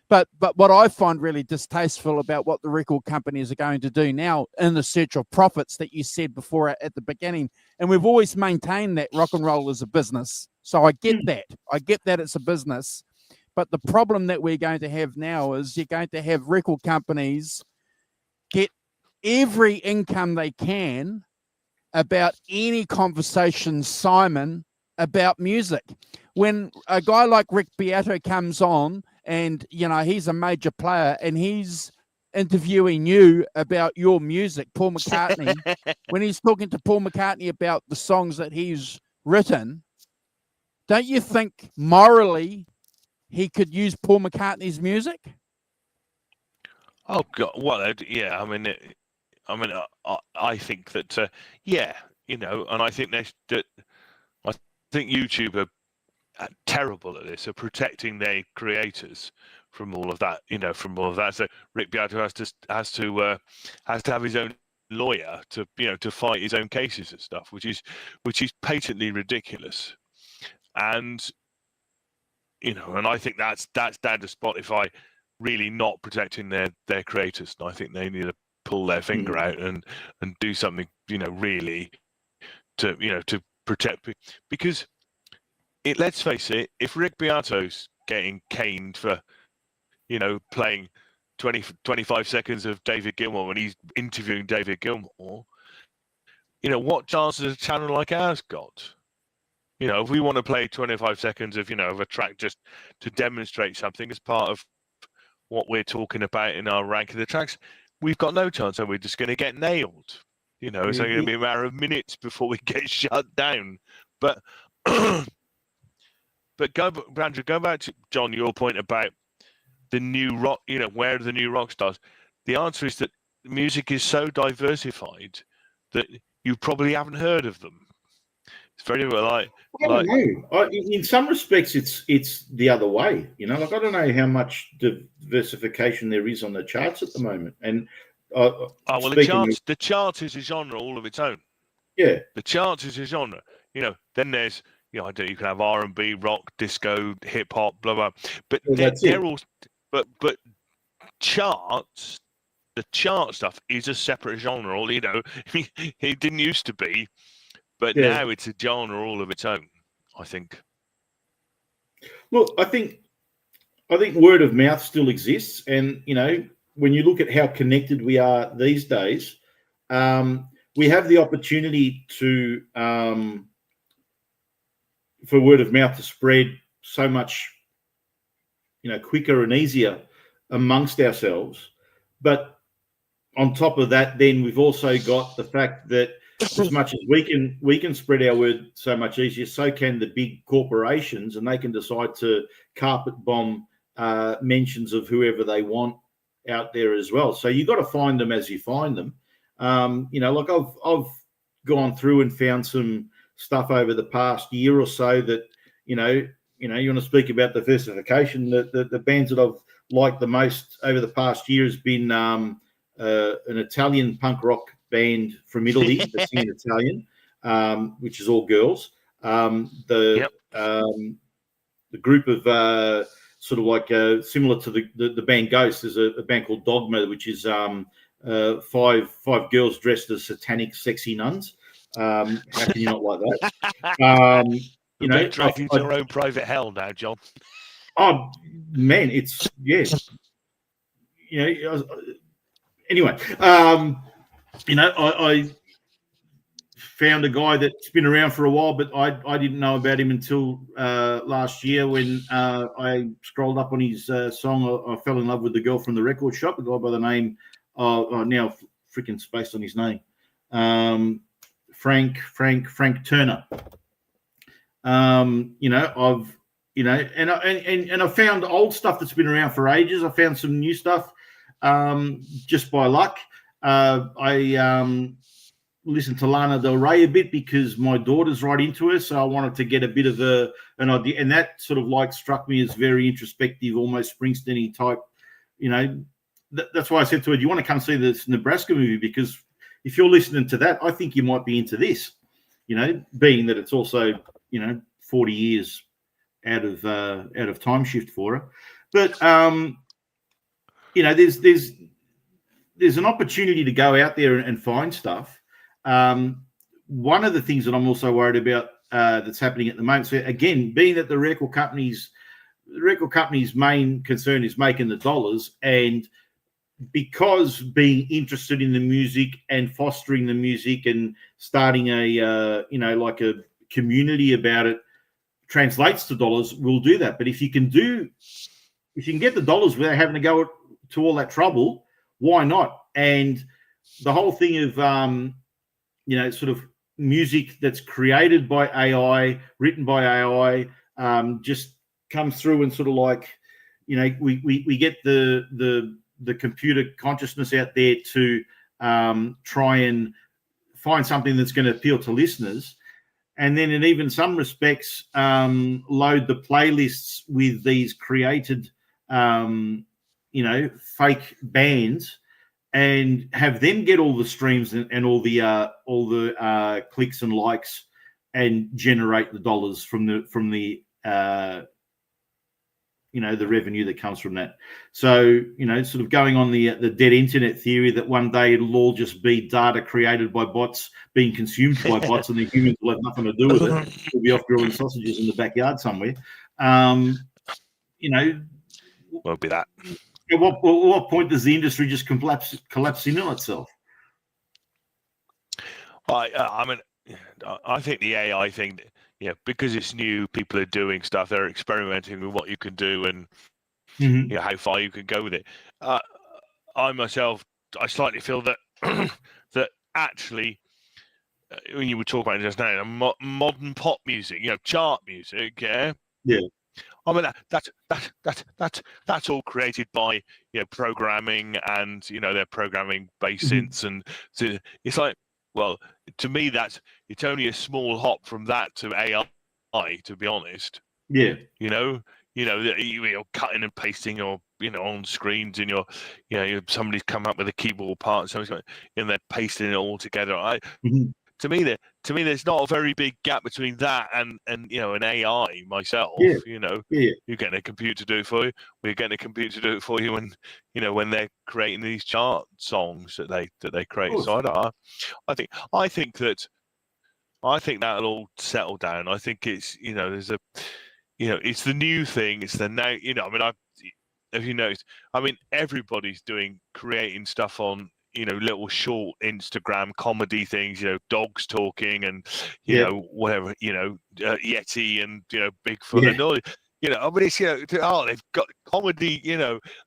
But what I find really distasteful about what the record companies are going to do now in the search of profits that you said before at the beginning, and we've always maintained that rock and roll is a business. So I get that. I get that it's a business. But the problem that we're going to have now is you're going to have record companies get every income they can about any conversation, Simon, about music. When a guy like Rick Beato comes on and, he's a major player and he's interviewing you about your music, Paul McCartney, when he's talking to Paul McCartney about the songs that he's written, don't you think morally he could use Paul McCartney's music? Oh God! Well, yeah. I think that, and I think I think YouTube are terrible at this, of protecting their creators from all of that. So Rick Beato has to have his own lawyer to fight his own cases and stuff, which is patently ridiculous. And and I think that's down to Spotify really not protecting their creators. And I think they need to pull their finger out and do something, really to protect, because let's face it, if Rick Beato's getting caned for, playing 25 seconds of David Gilmour when he's interviewing David Gilmour, what chance has a channel like ours got? If we want to play 25 seconds of, of a track just to demonstrate something as part of what we're talking about in our rank of the tracks, we've got no chance, and we're just going to get nailed. It's only going to be a matter of minutes before we get shut down. But Andrew, go back to, John, your point about the new rock, where are the new rock stars? The answer is that music is so diversified that you probably haven't heard of them. It's very I don't know. In some respects, it's the other way. I don't know how much diversification there is on the charts at the moment. And the charts is a genre all of its own. Yeah, the charts is a genre. Then there's you can have R&B, rock, disco, hip hop, blah blah. But they're all. But charts. The chart stuff is a separate genre. It didn't used to be. But now it's a genre all of its own, I think. Look, I think word of mouth still exists, and when you look at how connected we are these days, we have the opportunity to for word of mouth to spread so much, quicker and easier amongst ourselves. But on top of that, then we've also got the fact that as much as we can spread our word so much easier, so can the big corporations, and they can decide to carpet bomb mentions of whoever they want out there as well. So you got to find them as you find them. Like I've gone through and found some stuff over the past year or so that you want to speak about diversification. The bands that I've liked the most over the past year has been an Italian punk rock band from Italy that sing in Italian, which is all girls. Yep. The group of sort of like similar to the band Ghost. There's a band called Dogma, which is five girls dressed as satanic, sexy nuns. How can you not like that? You know, dragged into your own private hell now, John. Oh man, it's you know. Anyway, you know, I found a guy that's been around for a while, but I didn't know about him until last year when I scrolled up on his song. I fell in love with the girl from the record shop, a guy by the name now freaking spaced on his name, Frank Turner. You know, and I found old stuff that's been around for ages. I found some new stuff just by luck. I listened to Lana Del Rey a bit because my daughter's right into her, so I wanted to get a bit of an idea, and that sort of like struck me as very introspective, almost Springsteen-y type. You know, that's why I said to her, "Do you want to come see this Nebraska movie? Because if you're listening to that, I think you might be into this." You know, being that it's also 40 years out of time shift for her, but you know, there's an opportunity to go out there and find stuff. One of the things that I'm also worried about that's happening at the moment, so again, being that the record company's main concern is making the dollars, and because being interested in the music and fostering the music and starting a like a community about it translates to dollars, we'll do that. But if you can get the dollars without having to go to all that trouble, why not? And the whole thing of sort of music that's created by AI, written by AI, just comes through and sort of like, we get the computer consciousness out there to try and find something that's going to appeal to listeners. And then in even some respects, load the playlists with these created, fake bands, and have them get all the streams and all the clicks and likes, and generate the dollars from the the revenue that comes from that. So, sort of going on the dead internet theory that one day it'll all just be data created by bots being consumed by bots, and the humans will have nothing to do with it. We'll be off grilling sausages in the backyard somewhere. Won't be that. At what point does the industry just collapse in on itself? I mean, I think the AI thing, because it's new, people are doing stuff. They're experimenting with what you can do and how far you can go with it. I myself, I slightly feel that that actually, when you were talking about it just now, modern pop music, chart music, yeah. I mean that's all created by programming, and they're programming based synths, and so it's like, well, to me it's only a small hop from that to AI, to be honest. Yeah. You're cutting and pasting, or on screens, and somebody's come up with a keyboard part, and they're pasting it all together. To me, there's not a very big gap between that and an AI myself. Yeah. You're getting a computer to do it for you. We're getting a computer to do it for you when they're creating these chart songs that they create. So I think that'll all settle down. I think it's there's a it's the new thing. It's the now. Have you noticed? I mean, everybody's creating stuff on little short Instagram comedy things, dogs talking and whatever, Yeti and Bigfoot and all. It's they've got comedy.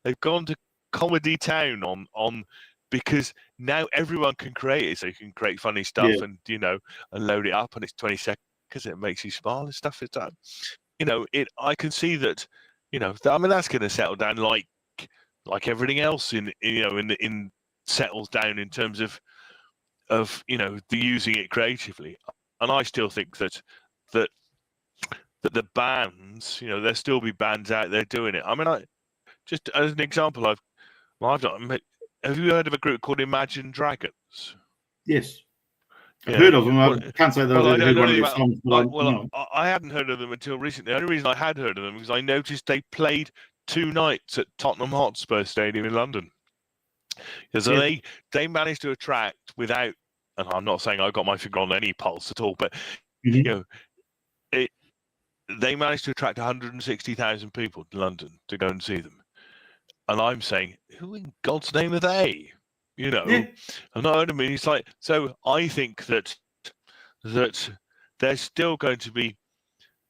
They've gone to Comedy Town on because now everyone can create it. So you can create funny stuff and and load it up, and it's 20 seconds. It makes you smile and stuff. It's done. I can see that. That's going to settle down like everything else in settles down in terms of the using it creatively. And I still think that the bands, there'll still be bands out there doing it. I mean, just as an example, have you heard of a group called Imagine Dragons? Yes. I've Yeah. heard of them. I Well, can't say that well, I I've don't heard know one of anything their about. songs, but I hadn't heard of them until recently. The only reason I had heard of them is I noticed they played 2 nights at Tottenham Hotspur Stadium in London. So Yeah. they managed to attract without, and I'm not saying I got my finger on any pulse at all, but Mhm. you know, they managed to attract 160,000 people to London to go and see them. And I'm saying, who in God's name are they? You know, Yeah. and I mean, it's like, so I think that there's still going to be,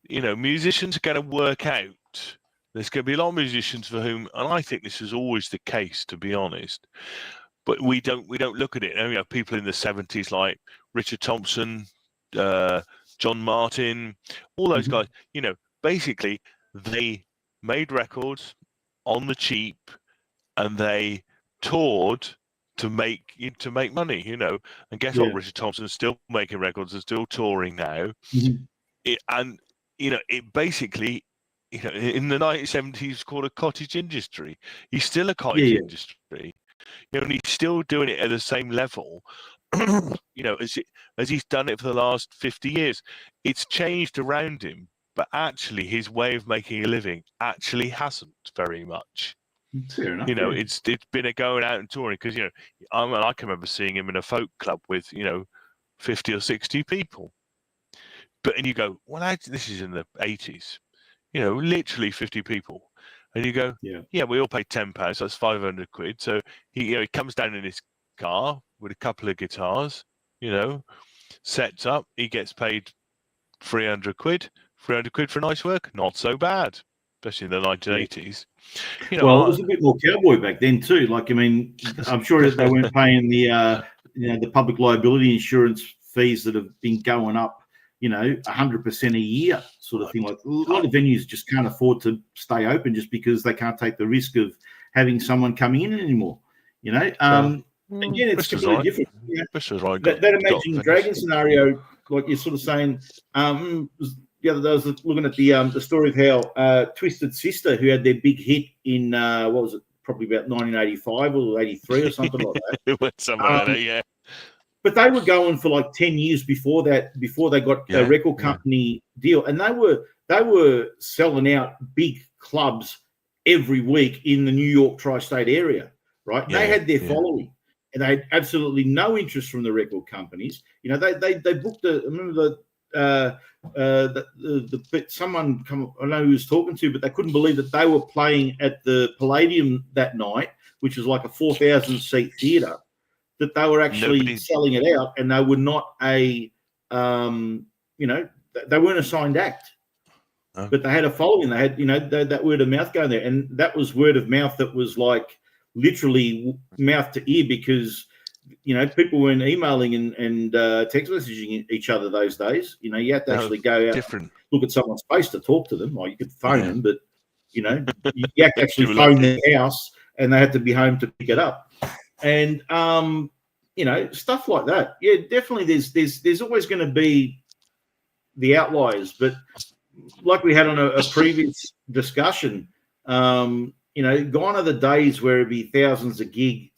musicians are going to work out. There's going to be a lot of musicians for whom, and I think this is always the case, to be honest. But we don't look at it. You know, people in the 70s like Richard Thompson, John Martin, all those Mhm. guys. Basically they made records on the cheap, and they toured to make money. And guess what? Yeah. Richard Thompson's still making records and still touring now. Mhm. It basically, in the 1970s, he was called a cottage industry. He's still a cottage Yeah. industry. And he's still doing it at the same level, as he's done it for the last 50 years. It's changed around him, but actually his way of making a living actually hasn't very much. Fair enough. It's been a going out and touring because I can remember seeing him in a folk club with 50 or 60 people. And you go, well, this is in the 80s, literally 50 people. And you go, yeah, we all paid £10, that's 500 quid. So he comes down in his car with a couple of guitars, sets up, he gets paid 300 quid. 300 quid for nice work, not so bad, especially in the 1980s. Well, it was a bit more cowboy back then too. Like, I mean, I'm sure that they weren't paying the public liability insurance fees that have been going up, 100% a year, sort of thing. Like a lot of venues just can't afford to stay open just because they can't take the risk of having someone coming in anymore. Again, it's completely different. That Imagine Dragon scenario, like you're sort of saying, the other day I was looking at the story of how Twisted Sister, who had their big hit in what was it, probably about 1985 or 83 or something like that. Something like that, yeah. But they were going for like 10 years before that, before they got a record company deal, and they were selling out big clubs every week in the New York tri-state area, right? They had their following, and they had absolutely no interest from the record companies. They booked I remember someone I don't know who was talking to, but they couldn't believe that they were playing at the Palladium that night, which was like a 4,000 seat theater, that they were actually selling it out, and they were not they weren't a signed act, but they had a following. They had, that word of mouth going there, and that was word of mouth that was like literally mouth to ear, because people weren't emailing and text messaging each other those days. You had to actually go out, look at someone's face to talk to them. Like, you could phone them, but you had to actually phone their house, and they had to be home to pick it up. And stuff like that. Yeah, definitely. There's always going to be the outliers, but like we had on a previous discussion, gone are the days where it'd be thousands of gigs,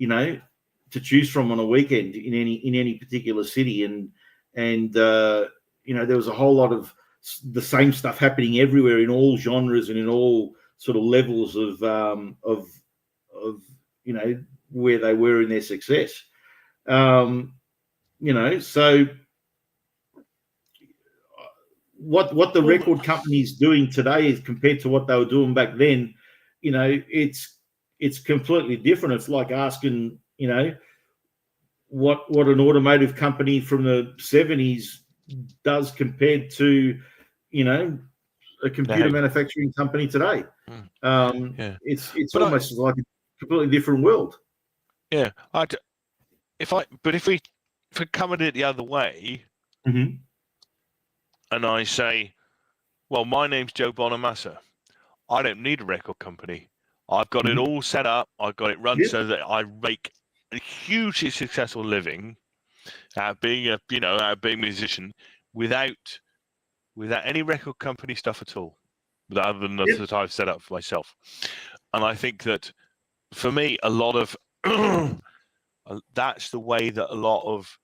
to choose from on a weekend in any particular city, and there was a whole lot of the same stuff happening everywhere in all genres and in all sort of levels of where they were in their success. So what the record company's doing today is compared to what they were doing back then, it's completely different. It's like asking, what an automotive company from the 70s does compared to, a computer manufacturing company today. It's almost like a completely different world. Yeah, if we come at it the other way, and I say, well, my name's Joe Bonamassa, I don't need a record company. I've got it all set up. I've got it run so that I make a hugely successful living out of being a musician without any record company stuff at all, other than that I've set up for myself. And I think that for me, a lot of that's the way that a lot of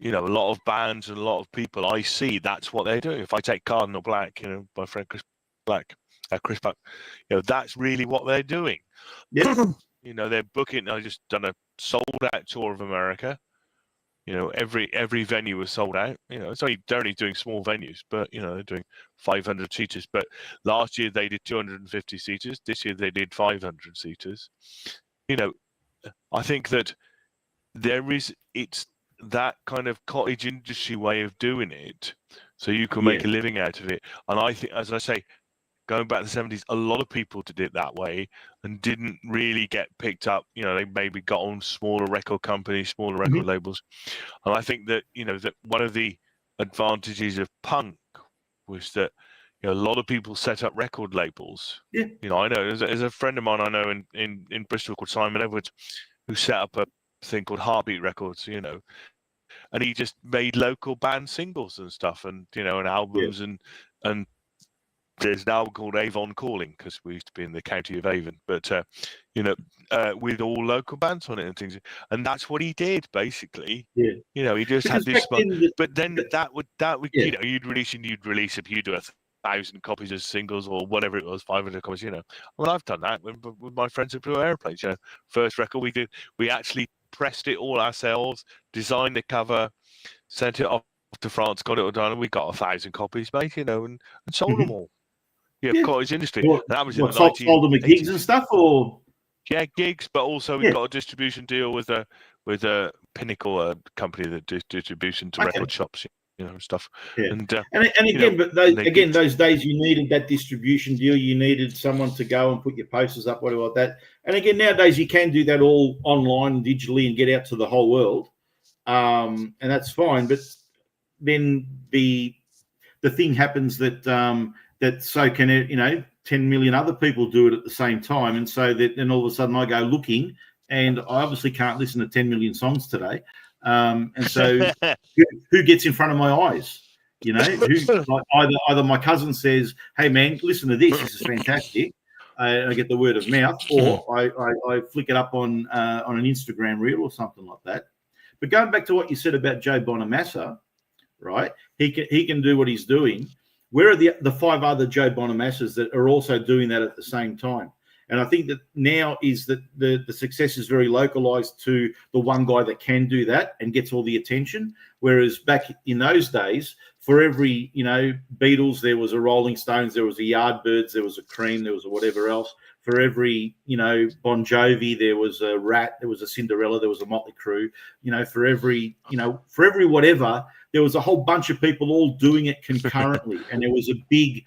you know, a lot of bands and a lot of people I see, that's what they're doing. If I take Cardinal Black, you know, my friend Chris Black, you know, that's really what they're doing. Yeah. You know, they're booking. I just done a sold out tour of America. You know, every venue was sold out. You know, they're only doing small venues, but you know, they're doing 500 seaters. But last year they did 250 seaters. This year they did 500 seaters. You know, I think that it's that kind of cottage industry way of doing it, so you can make a living out of it. And I think, as I say, going back to the 70s, a lot of people did it that way and didn't really get picked up. You know, they maybe got on smaller record companies, smaller record labels. And I think that, you know, that one of the advantages of punk was that, you know, a lot of people set up record labels. Yeah. You know, I know there's a friend of mine I know in Bristol called Simon Edwards, who set up a thing called Heartbeat Records, you know, and he just made local band singles and stuff, and you know, and albums, and there's an album called Avon Calling, because we used to be in the county of Avon, but you know, with all local bands on it and things, and that's what he did basically. You know, he just had this but then that would you know, you'd release if you do 1,000 copies of singles or whatever it was, 500 copies, you know. Well, I've done that with my friends at Blue Airplanes. You know, first record we actually pressed it all ourselves, designed the cover, sent it off to France, got it all done, and we got 1,000 copies, mate, you know, and sold them all. Yeah, cottage industry. That was in the 1980s. Sold them at gigs and stuff, or gigs, but also we got a distribution deal with a Pinnacle, company that does distribution to record shops, you know, stuff. And again, but those days you needed that distribution deal. You needed someone to go and put your posters up, whatever like that. And again, nowadays you can do that all online and digitally and get out to the whole world, and that's fine. But then the thing happens that so can it, you know, 10 million other people do it at the same time, and so that then all of a sudden I go looking, and I obviously can't listen to 10 million songs today. And so who gets in front of my eyes? You know, like either my cousin says, "Hey man, listen to this. This is fantastic." I get the word of mouth, or I flick it up on an Instagram reel or something like that. But going back to what you said about Joe Bonamassa, right? He can do what he's doing. Where are the 5 other Joe Bonamassas that are also doing that at the same time? And I think that now is that the success is very localized to the one guy that can do that and gets all the attention. Whereas back in those days, for every, you know, Beatles, there was a Rolling Stones, there was a Yardbirds, there was a Cream, there was a whatever else. For every, you know, Bon Jovi, there was a Rat, there was a Cinderella, there was a Motley Crue. You know, for every whatever, there was a whole bunch of people all doing it concurrently, and there was a big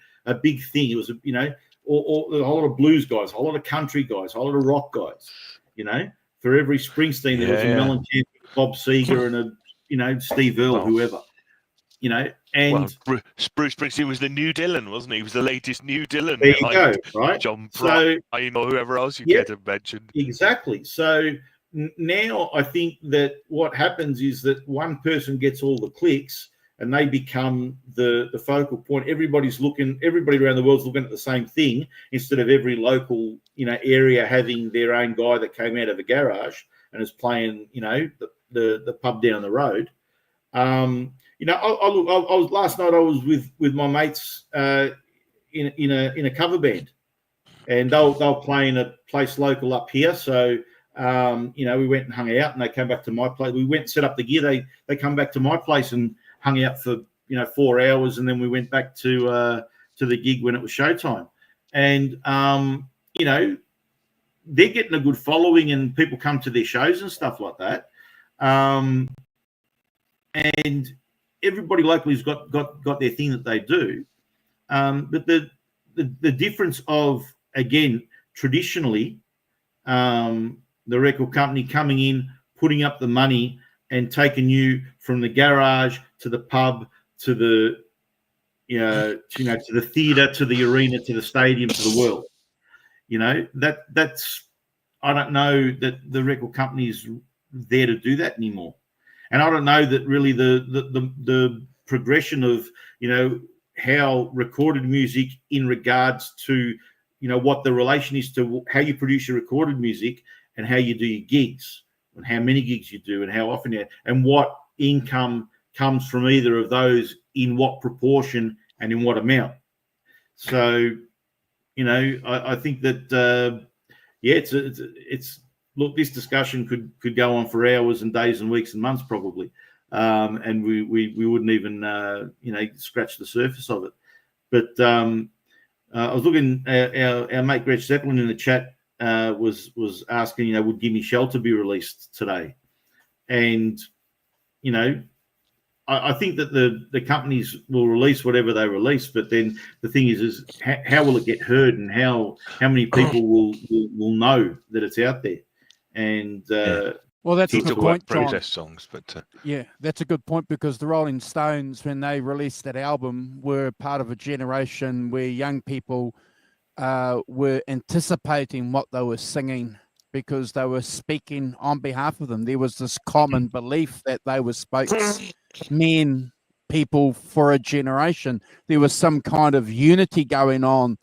thing. It was, you know, or a whole lot of blues guys, a whole lot of country guys, a whole lot of rock guys. You know, for every Springsteen, there was a Mellencamp, Bob Seger, and a, you know, Steve Earle, whoever. You know, and Bruce Springsteen was the new Dylan, wasn't he? He was the latest new Dylan. There you go, right? John Prine, or whoever else you care to mention. Exactly. So now I think that what happens is that one person gets all the clicks and they become the focal point. Everybody around the world's looking at the same thing, instead of every local, you know, area having their own guy that came out of a garage and is playing, you know, the pub down the road. You know, I was last night. I was with my mates in a cover band, and they were playing a place local up here. So you know, we went and hung out, and they came back to my place. We went and set up the gear. They come back to my place and hung out for, you know, 4 hours, and then we went back to the gig when it was showtime. And you know, they're getting a good following, and people come to their shows and stuff like that. And everybody locally's got their thing that they do. But the difference of, again, traditionally, the record company coming in, putting up the money, and taking you from the garage to the pub to the, to the theatre, to the arena, to the stadium, to the world. You know, that's I don't know that the record company is there to do that anymore. And I don't know that really the progression of, you know, how recorded music in regards to, you know, what the relation is to how you produce your recorded music and how you do your gigs, and how many gigs you do, and how often and what income comes from either of those, in what proportion and in what amount. So, you know, I think that it's look, this discussion could go on for hours and days and weeks and months probably, and we wouldn't even scratch the surface of it. But I was looking, our mate Gretch Zeppelin in the chat was asking, would Gimme Shelter be released today? And I think that the companies will release whatever they release, but then the thing is how will it get heard, and how many people will know that it's out there? And well, that's a good point, John. Protest songs, but yeah, that's a good point, because the Rolling Stones, when they released that album, were part of a generation where young people were anticipating what they were singing, because they were speaking on behalf of them. There was this common belief that they were spokesmen, people for a generation. There was some kind of unity going on.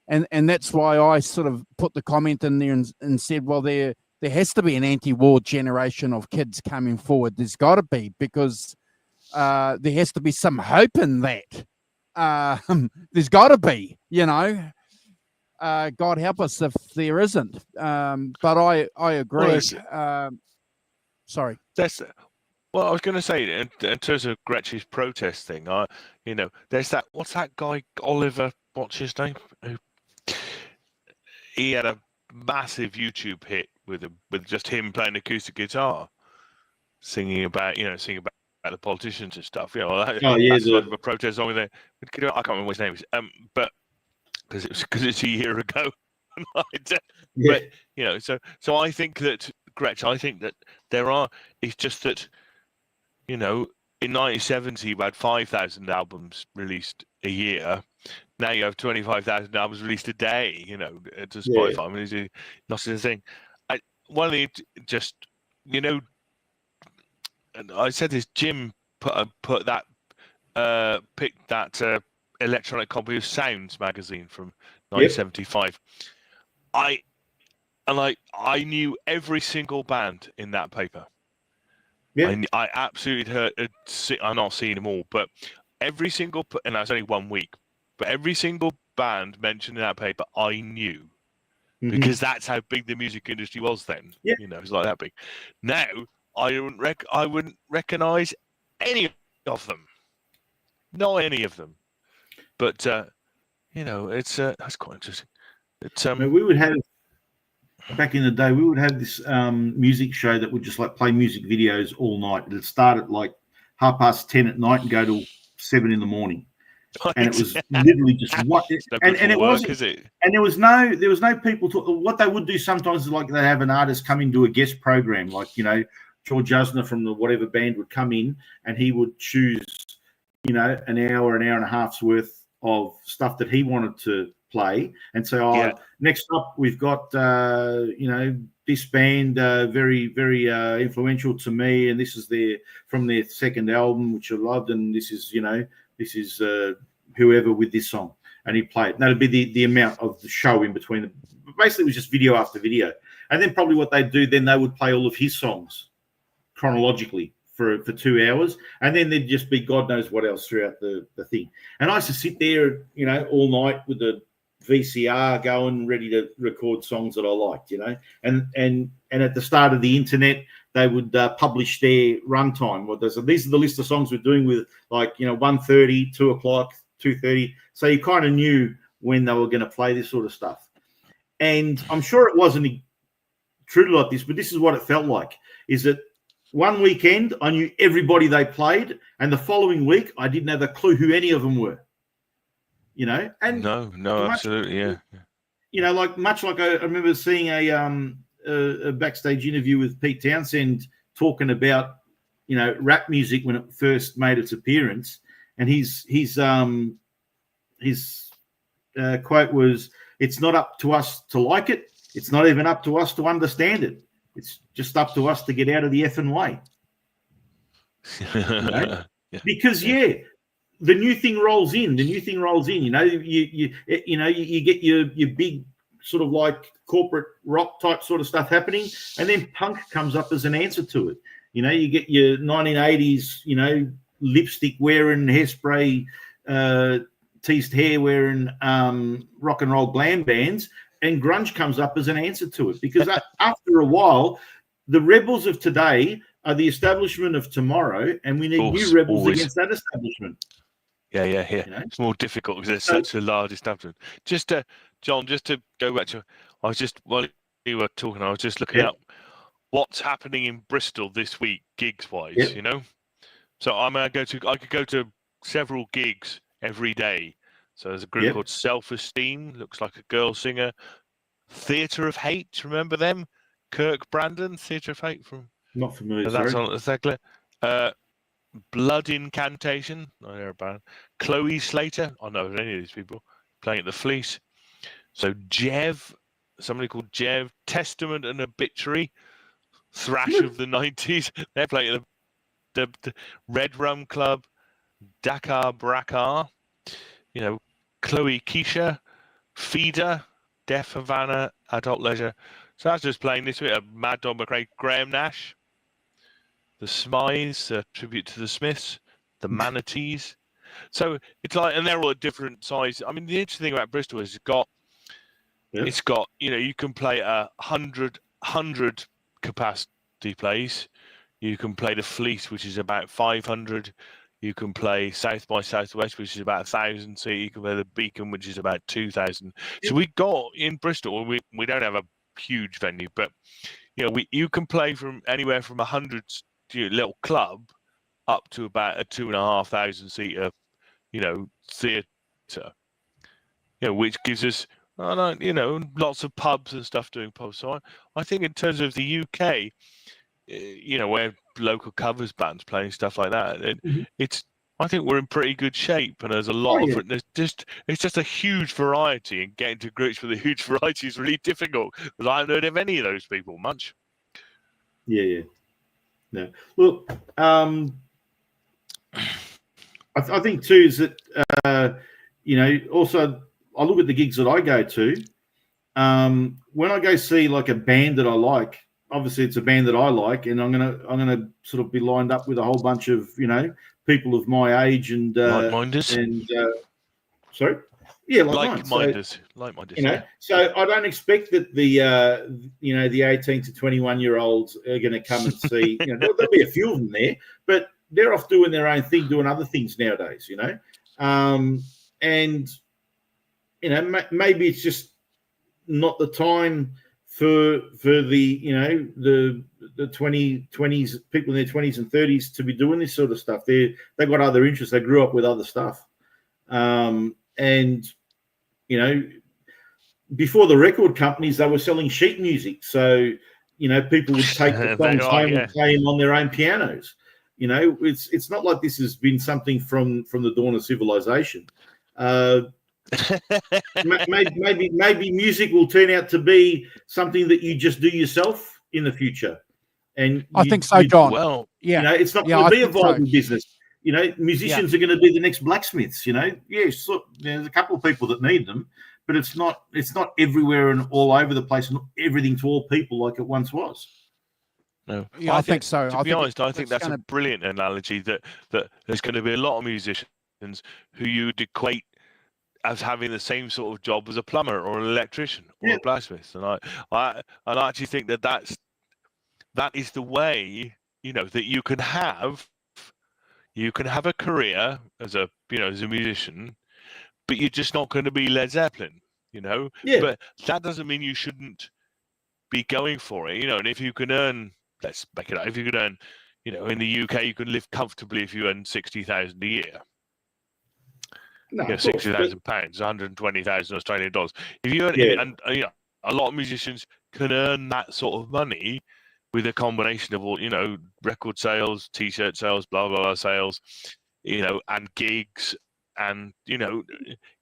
And that's why I sort of put the comment in there and said, well, there has to be an anti-war generation of kids coming forward. There's got to be, because there has to be some hope in that. There's got to be, God help us if there isn't. But I agree. Sorry. Well, I was going to say, in terms of Gretsch's protest thing, there's that. What's that guy, Oliver? What's his name? He had a massive YouTube hit with just him playing acoustic guitar, singing about the politicians and stuff. That's sort of a protest song. I can't remember what his name is. But because it's a year ago. But so I think that Gretsch, I think that it's just that, in 1970 you had 5,000 albums released a year. Now you have 25,000 albums released a day, to Spotify. I mean, it's not the thing. One of the and I said this, Jim picked that electronic copy of Sounds magazine from 1975. I knew every single band in that paper. Yeah. I absolutely heard. I'm not seeing them all, but every single, and that's only 1 week. But every single band mentioned in that paper, I knew, because that's how big the music industry was then. Yeah. It was like that big. Now I wouldn't recognize any of them, not any of them. But it's that's quite interesting. We would have, back in the day, we would have this music show that would just play music videos all night. It'd start at 10:30 at night and go till 7 a.m. And it was literally just what, and it wasn't, is it? And there was no people what they would do sometimes is they have an artist come into a guest program, George Usner from the whatever band would come in, and he would choose, an hour and a half's worth of stuff that he wanted to play, and so next up we've got this band, very very influential to me, and this is from their second album, which I loved, and this is whoever with this song, and he'd play it. And that'd be the amount of the show in between them. Basically it was just video after video, and then probably what they'd do then, they would play all of his songs chronologically for 2 hours, and then there'd just be God knows what else throughout the thing. And I used to sit there, all night with the VCR going, ready to record songs that I liked, and at the start of the internet, they would publish their runtime. These are the list of songs we're doing with 1:30, 2 o'clock, 2:30. So you kind of knew when they were going to play this sort of stuff. And I'm sure it wasn't truly like this, but this is what it felt like, is that one weekend I knew everybody they played, and the following week I didn't have a clue who any of them were. And no, absolutely, yeah. Much like I remember seeing a backstage interview with Pete Townsend talking about, rap music when it first made its appearance, and his quote was, "It's not up to us to like it. It's not even up to us to understand it. It's just up to us to get out of the effing way." Because the new thing rolls in. You get your big sort of corporate rock type sort of stuff happening, and then punk comes up as an answer to it. You know, you get your 1980s, you know, lipstick wearing, hairspray, teased hair wearing, rock and roll glam bands, and grunge comes up as an answer to it. Because after a while, the rebels of today are the establishment of tomorrow, and we need new rebels against that establishment. Yeah. You know? It's more difficult because it's such a large establishment. Just to, John, just to go back to, I was just, while you were talking, I was just looking up what's happening in Bristol this week, gigs wise, you know? So I could go to several gigs every day. So there's a group called Self Esteem, looks like a girl singer. Theatre of Hate, remember them? Kirk Brandon, Theatre of Hate from. Not familiar. That's on the Blood Incantation, I know about. Chloe Slater, I know any of these people playing at the Fleece. So Jev, somebody called Jev, Testament and Obituary, thrash of the 90s. They're playing at the Red Rum Club, Dakar Brakar, you know, Chloe Keisha, Feeder, Deaf Havana, Adult Leisure. So that's just playing this week. Mad Dog McRae, Graham Nash, the Smythes, a tribute to the Smiths, the Manatees. So it's like, and they're all at different sizes. I mean, the interesting thing about Bristol is it's got, you know, you can play a 100 capacity place. You can play the Fleece, which is about 500. You can play South by Southwest, which is about 1,000 seat. You can play the Beacon, which is about 2,000. So we got in Bristol. We don't have a huge venue, but you know, you can play from anywhere from 100 little club up to about a 2,500 seater, you know, theatre. You know, which gives us, you know, lots of pubs and stuff doing pubs. So I think in terms of the UK, you know, where local covers bands playing stuff like that, I think we're in pretty good shape, and there's a lot of it. It's just a huge variety, and getting to grips with a huge variety is really difficult because I haven't heard of any of those people much. No. Look, I think too is that you know, also I look at the gigs that I go to. When I go see like a band that I like, obviously it's a band that I like, and I'm gonna sort of be lined up with a whole bunch of, you know, people of my age and like-minders. Sorry, like-minders. Like-minders. You know, so I don't expect that the you know, the 18 to 21-year-olds are going to come and see. You know, there'll be a few of them there, but they're off doing their own thing, doing other things nowadays. You know, and you know, maybe it's just not the time for the, you know, the 20s, people in their 20s and 30s to be doing this sort of stuff. They've got other interests. They grew up with other stuff. And, you know, before the record companies, they were selling sheet music. So, you know, people would take the songs home and play them on their own pianos. You know, it's not like this has been something from the dawn of civilization. Maybe music will turn out to be something that you just do yourself in the future. And I think so, John. Well, you know, it's not going to be a vibrant business. You know, musicians are going to be the next blacksmiths. You know, yes, look, there's a couple of people that need them, but it's not everywhere and all over the place, and everything to all people like it once was. No, I think so. To be honest, I think that's a brilliant analogy. That there's going to be a lot of musicians who you'd equate as having the same sort of job as a plumber or an electrician or a blacksmith, and I actually think that is the way, you know, that you can have a career as a, you know, as a musician, but you're just not going to be Led Zeppelin, you know. But that doesn't mean you shouldn't be going for it, you know. And if you can earn, let's make it out, if you can earn, you know, in the UK you can live comfortably if you earn 60,000 a year. No, yeah, £60,000, 120,000 Australian dollars. If you earn, and you know, a lot of musicians can earn that sort of money with a combination of all, you know, record sales, T-shirt sales, blah blah blah sales, you know, and gigs, and you know,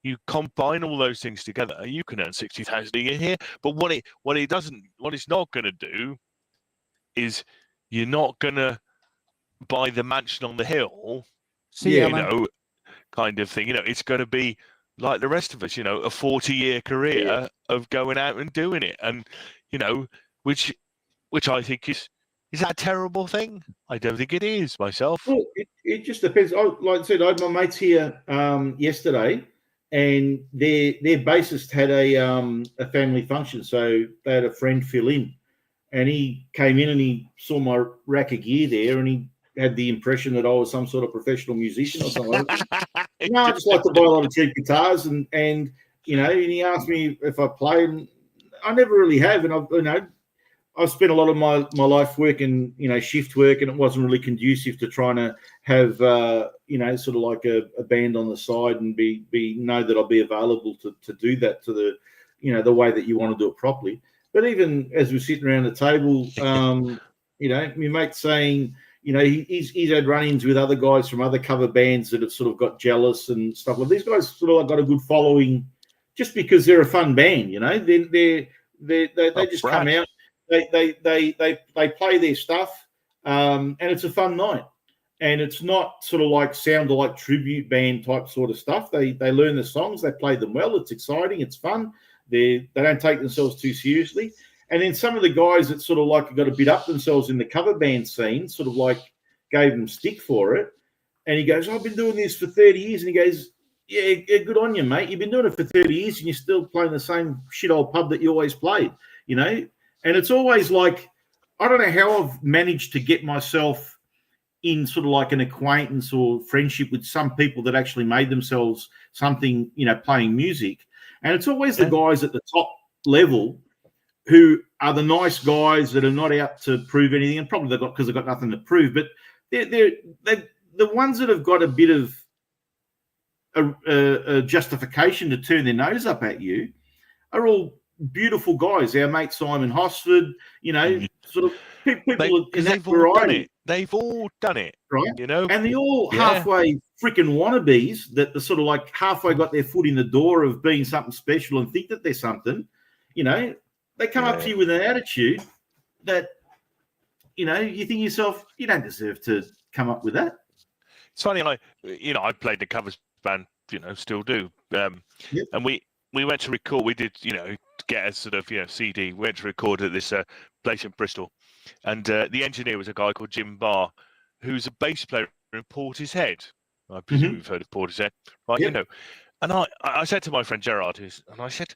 you combine all those things together, you can earn 60,000 a year here. But what it's not going to do is you're not going to buy the mansion on the hill, you know, kind of thing. You know, it's going to be like the rest of us, you know, a 40-year career of going out and doing it, and you know, which I think is, Is that a terrible thing? I don't think it is myself. Well, it just depends. Like I said, I had my mates here yesterday, and their bassist had a family function, so they had a friend fill in, and he came in and he saw my rack of gear there, and he had the impression that I was some sort of professional musician or something. No, I just like to buy a lot of cheap guitars, and you know, and he asked me if I play, and I never really have, and I've spent a lot of my life working, shift work, and it wasn't really conducive to trying to have, sort of like a band on the side and know that I'll be available to do that to the way that you want to do it properly. But even as we're sitting around the table, my mate's saying, he's had run-ins with other guys from other cover bands that have sort of got jealous and stuff. Like these guys sort of like got a good following just because they're a fun band, They just come out. They play their stuff, and it's a fun night. And it's not sort of like sound like tribute band type sort of stuff. They learn the songs, they play them well. It's exciting, it's fun. They don't take themselves too seriously. And then some of the guys that sort of like got a bit up themselves in the cover band scene, sort of like gave them stick for it. And he goes, I've been doing this for 30 years. And he goes, yeah, good on you, mate. You've been doing it for 30 years and you're still playing the same shit old pub that you always played, And it's always like, I don't know how I've managed to get myself in sort of like an acquaintance or friendship with some people that actually made themselves something, playing music. And it's always the guys at the top level who are the nice guys that are not out to prove anything, and probably because they've got nothing to prove. But they're the ones that have got a bit of a justification to turn their nose up at you are all beautiful guys. Our mate Simon Hosford, sort of people in that variety. They've all done it, right? And they're all Yeah. halfway freaking wannabes that are sort of like halfway got their foot in the door of being something special and think that they're something. They come up to you with an attitude that, you think to yourself, you don't deserve to come up with that. It's funny, I played the covers band, still do. And we went to record. We did, get a sort of CD. We went to record at this place in Bristol, and the engineer was a guy called Jim Barr, who's a bass player in Portishead. I presume you've heard of Portishead, right? Yep. And I said to my friend Gerard, and I said,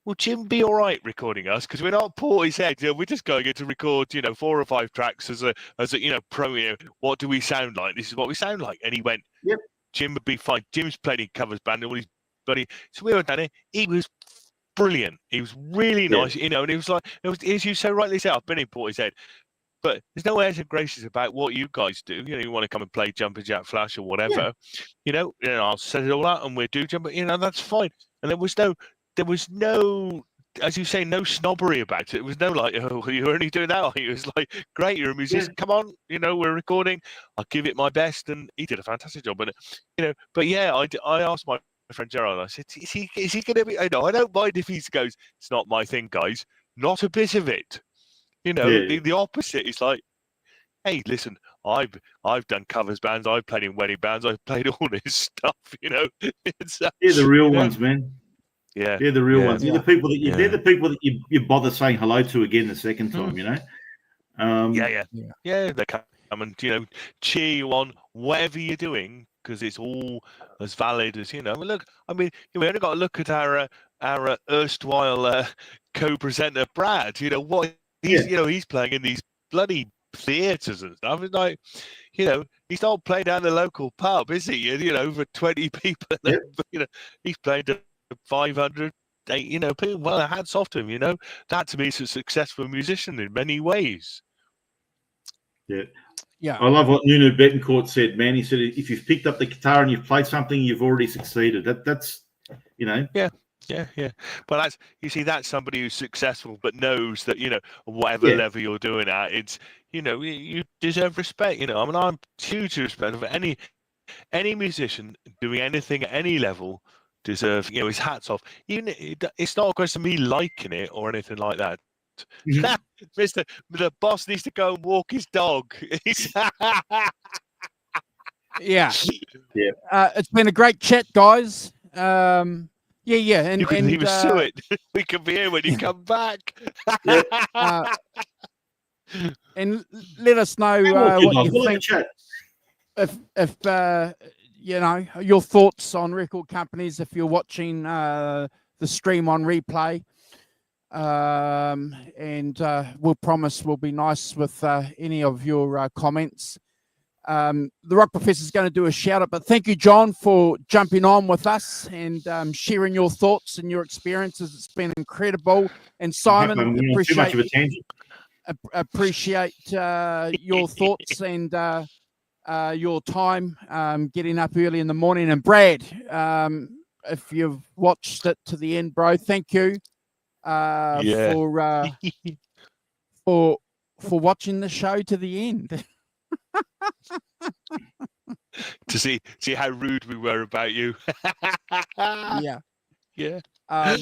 "Will Jim be all right recording us? Because we're not Portishead. We're just going in to record, 4 or 5 tracks as a pro. What do we sound like? This is what we sound like." And he went, "Yep, Jim would be fine. Jim's played in covers band and all his buddy. So we were down there. He was brilliant. He was really nice, and it was like, as you so rightly said, I've been in Portishead, but there's no airs and graces about what you guys do. You want to come and play Jumper Jack Flash or whatever, I'll set it all out and we'll do Jumper, that's fine. And there was no, as you say, no snobbery about it. It was no like, oh, you're only doing that. It was like, great, you're a musician. Come on, we're recording. I'll give it my best, and he did a fantastic job. And But yeah, I asked my friend Gerald. I said, is he going to be? I don't mind if he goes, it's not my thing, guys. Not a bit of it. The opposite is like, hey, listen, I've done covers bands. I've played in wedding bands. I've played all this stuff. It's, they're the real ones, man. Yeah, they're the real ones. Yeah. They're the people that they're the people that you bother saying hello to again the second time. They come and cheer you on whatever you're doing, because it's all as valid as Look, I mean, we only got to look at our erstwhile co-presenter Brad. What he's playing in these bloody theatres and stuff. It's like, he's not playing down the local pub, is he? For 20 people. Yep. He's playing to 500, people. Well, hats off to him. That to me is a successful musician in many ways. Yeah. I love what Nuno Betancourt said, man. He said, if you've picked up the guitar and you've played something, you've already succeeded. That's. Yeah. But that's somebody who's successful, but knows that, whatever level you're doing at, it's, you deserve respect. I mean, I'm huge respect for any musician doing anything at any level deserve, his hats off. Even it's not a question of me liking it or anything like that. The boss needs to go and walk his dog. Yeah. It's been a great chat, guys. And you can even sue it. We can be here when you come back. and let us know We'll what you like think. chat. If you know your thoughts on record companies, if you're watching the stream on replay, and we'll promise we'll be nice with any of your comments. The Rock Professor is going to do a shout out, but thank you, John, for jumping on with us and sharing your thoughts and your experiences. It's been incredible. And Simon, I'm too much of a tangent. appreciate your thoughts and your time getting up early in the morning. And Brad, if you've watched it to the end, bro, thank you for watching the show to the end. To see how rude we were about you. Yeah. Well,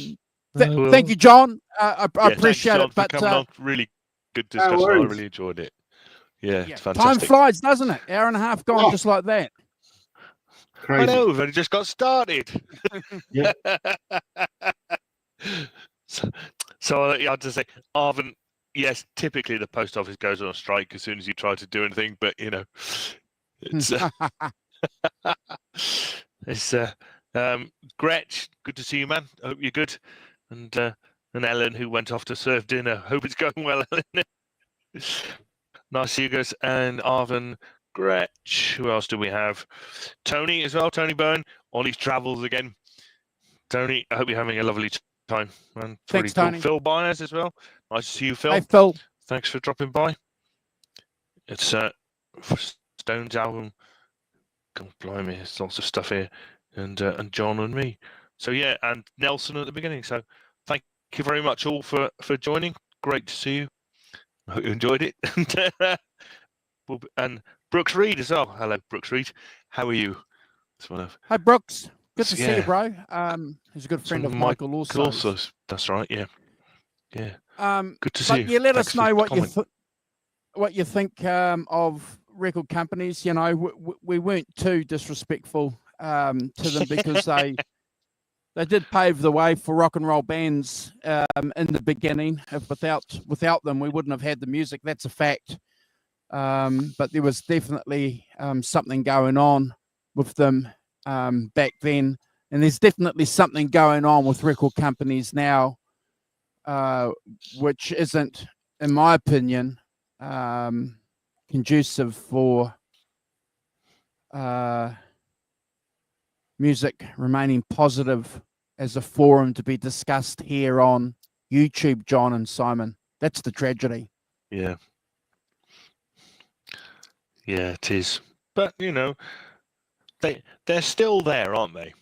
thank you, John. I thanks, appreciate John, it. for But coming on. Really good discussion. I worries. really enjoyed it. Yeah, it's time fantastic. flies, doesn't it? Hour and a half gone just like that. I Crazy. know, we've only just got started. Yeah. So I have to say, Arvin, yes, typically the post office goes on a strike as soon as you try to do anything, but you know, it's it's Gretch, good to see you, man. I hope you're good. And Ellen, who went off to serve dinner. Hope it's going well, Ellen. Nice to see you guys. And Arvin, Gretch. Who else do we have? Tony as well. Tony Byrne on his travels again. Tony, I hope you're having a lovely time. And Thanks, cool. Tony. Phil Byers as well. Nice to see you, Phil. Hey, Phil. Thanks for dropping by. It's Stone's album. God blimey, there's lots of stuff here. And John and me. So yeah, and Nelson at the beginning. So thank you very much all for joining. Great to see you. I hope you enjoyed it. And Brooks Reed as well. Hello, Brooks Reed. How are you? It's one of Hi, Brooks. Good to see you, Yeah. bro. He's a good friend of Michael also. Also, that's right. Yeah, yeah. Good to see But you. yeah, let Thanks us for know what comment. you think of record companies. You know, we weren't too disrespectful to them because they did pave the way for rock and roll bands in the beginning. Without them, we wouldn't have had the music. That's a fact. But there was definitely something going on with them back then, and there's definitely something going on with record companies now, which isn't, in my opinion, conducive for music remaining positive as a forum to be discussed here on YouTube, John and Simon. That's the tragedy. Yeah. Yeah, it is. But you know, they're still there, aren't they?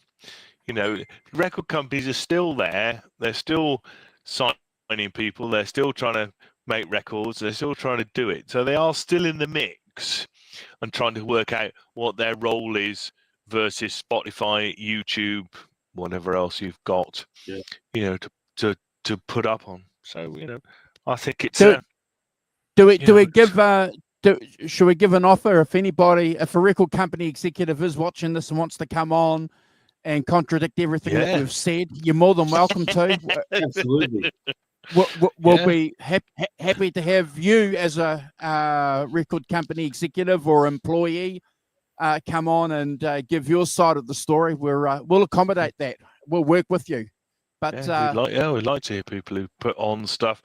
You know, record companies are still there. They're still signing people. They're still trying to make records. They're still trying to do it. So they are still in the mix and trying to work out what their role is versus Spotify, YouTube, whatever else you've got. Yeah. You know, to put up on. So you know, I think it's. Should we give an offer if a record company executive is watching this and wants to come on and contradict everything that we've said? You're more than welcome to. Absolutely. We'll be happy to have you as a record company executive or employee come on and give your side of the story. We'll accommodate that. We'll work with you. But we'd like to hear people who put on stuff.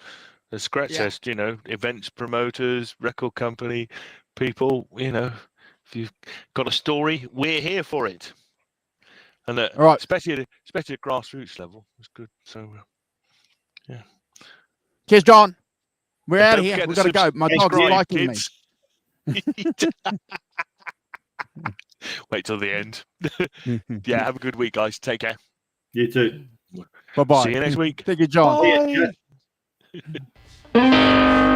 As Gretch says, you know, events promoters, record company people, you know, if you've got a story, we're here for it. And right. especially at grassroots level, it's good. So, yeah. Cheers, John. We're out of here. We've got to go. My dog's liking me. Wait till the end. Yeah, have a good week, guys. Take care. You too. Bye-bye. See you next week. Thank you, John. Bye.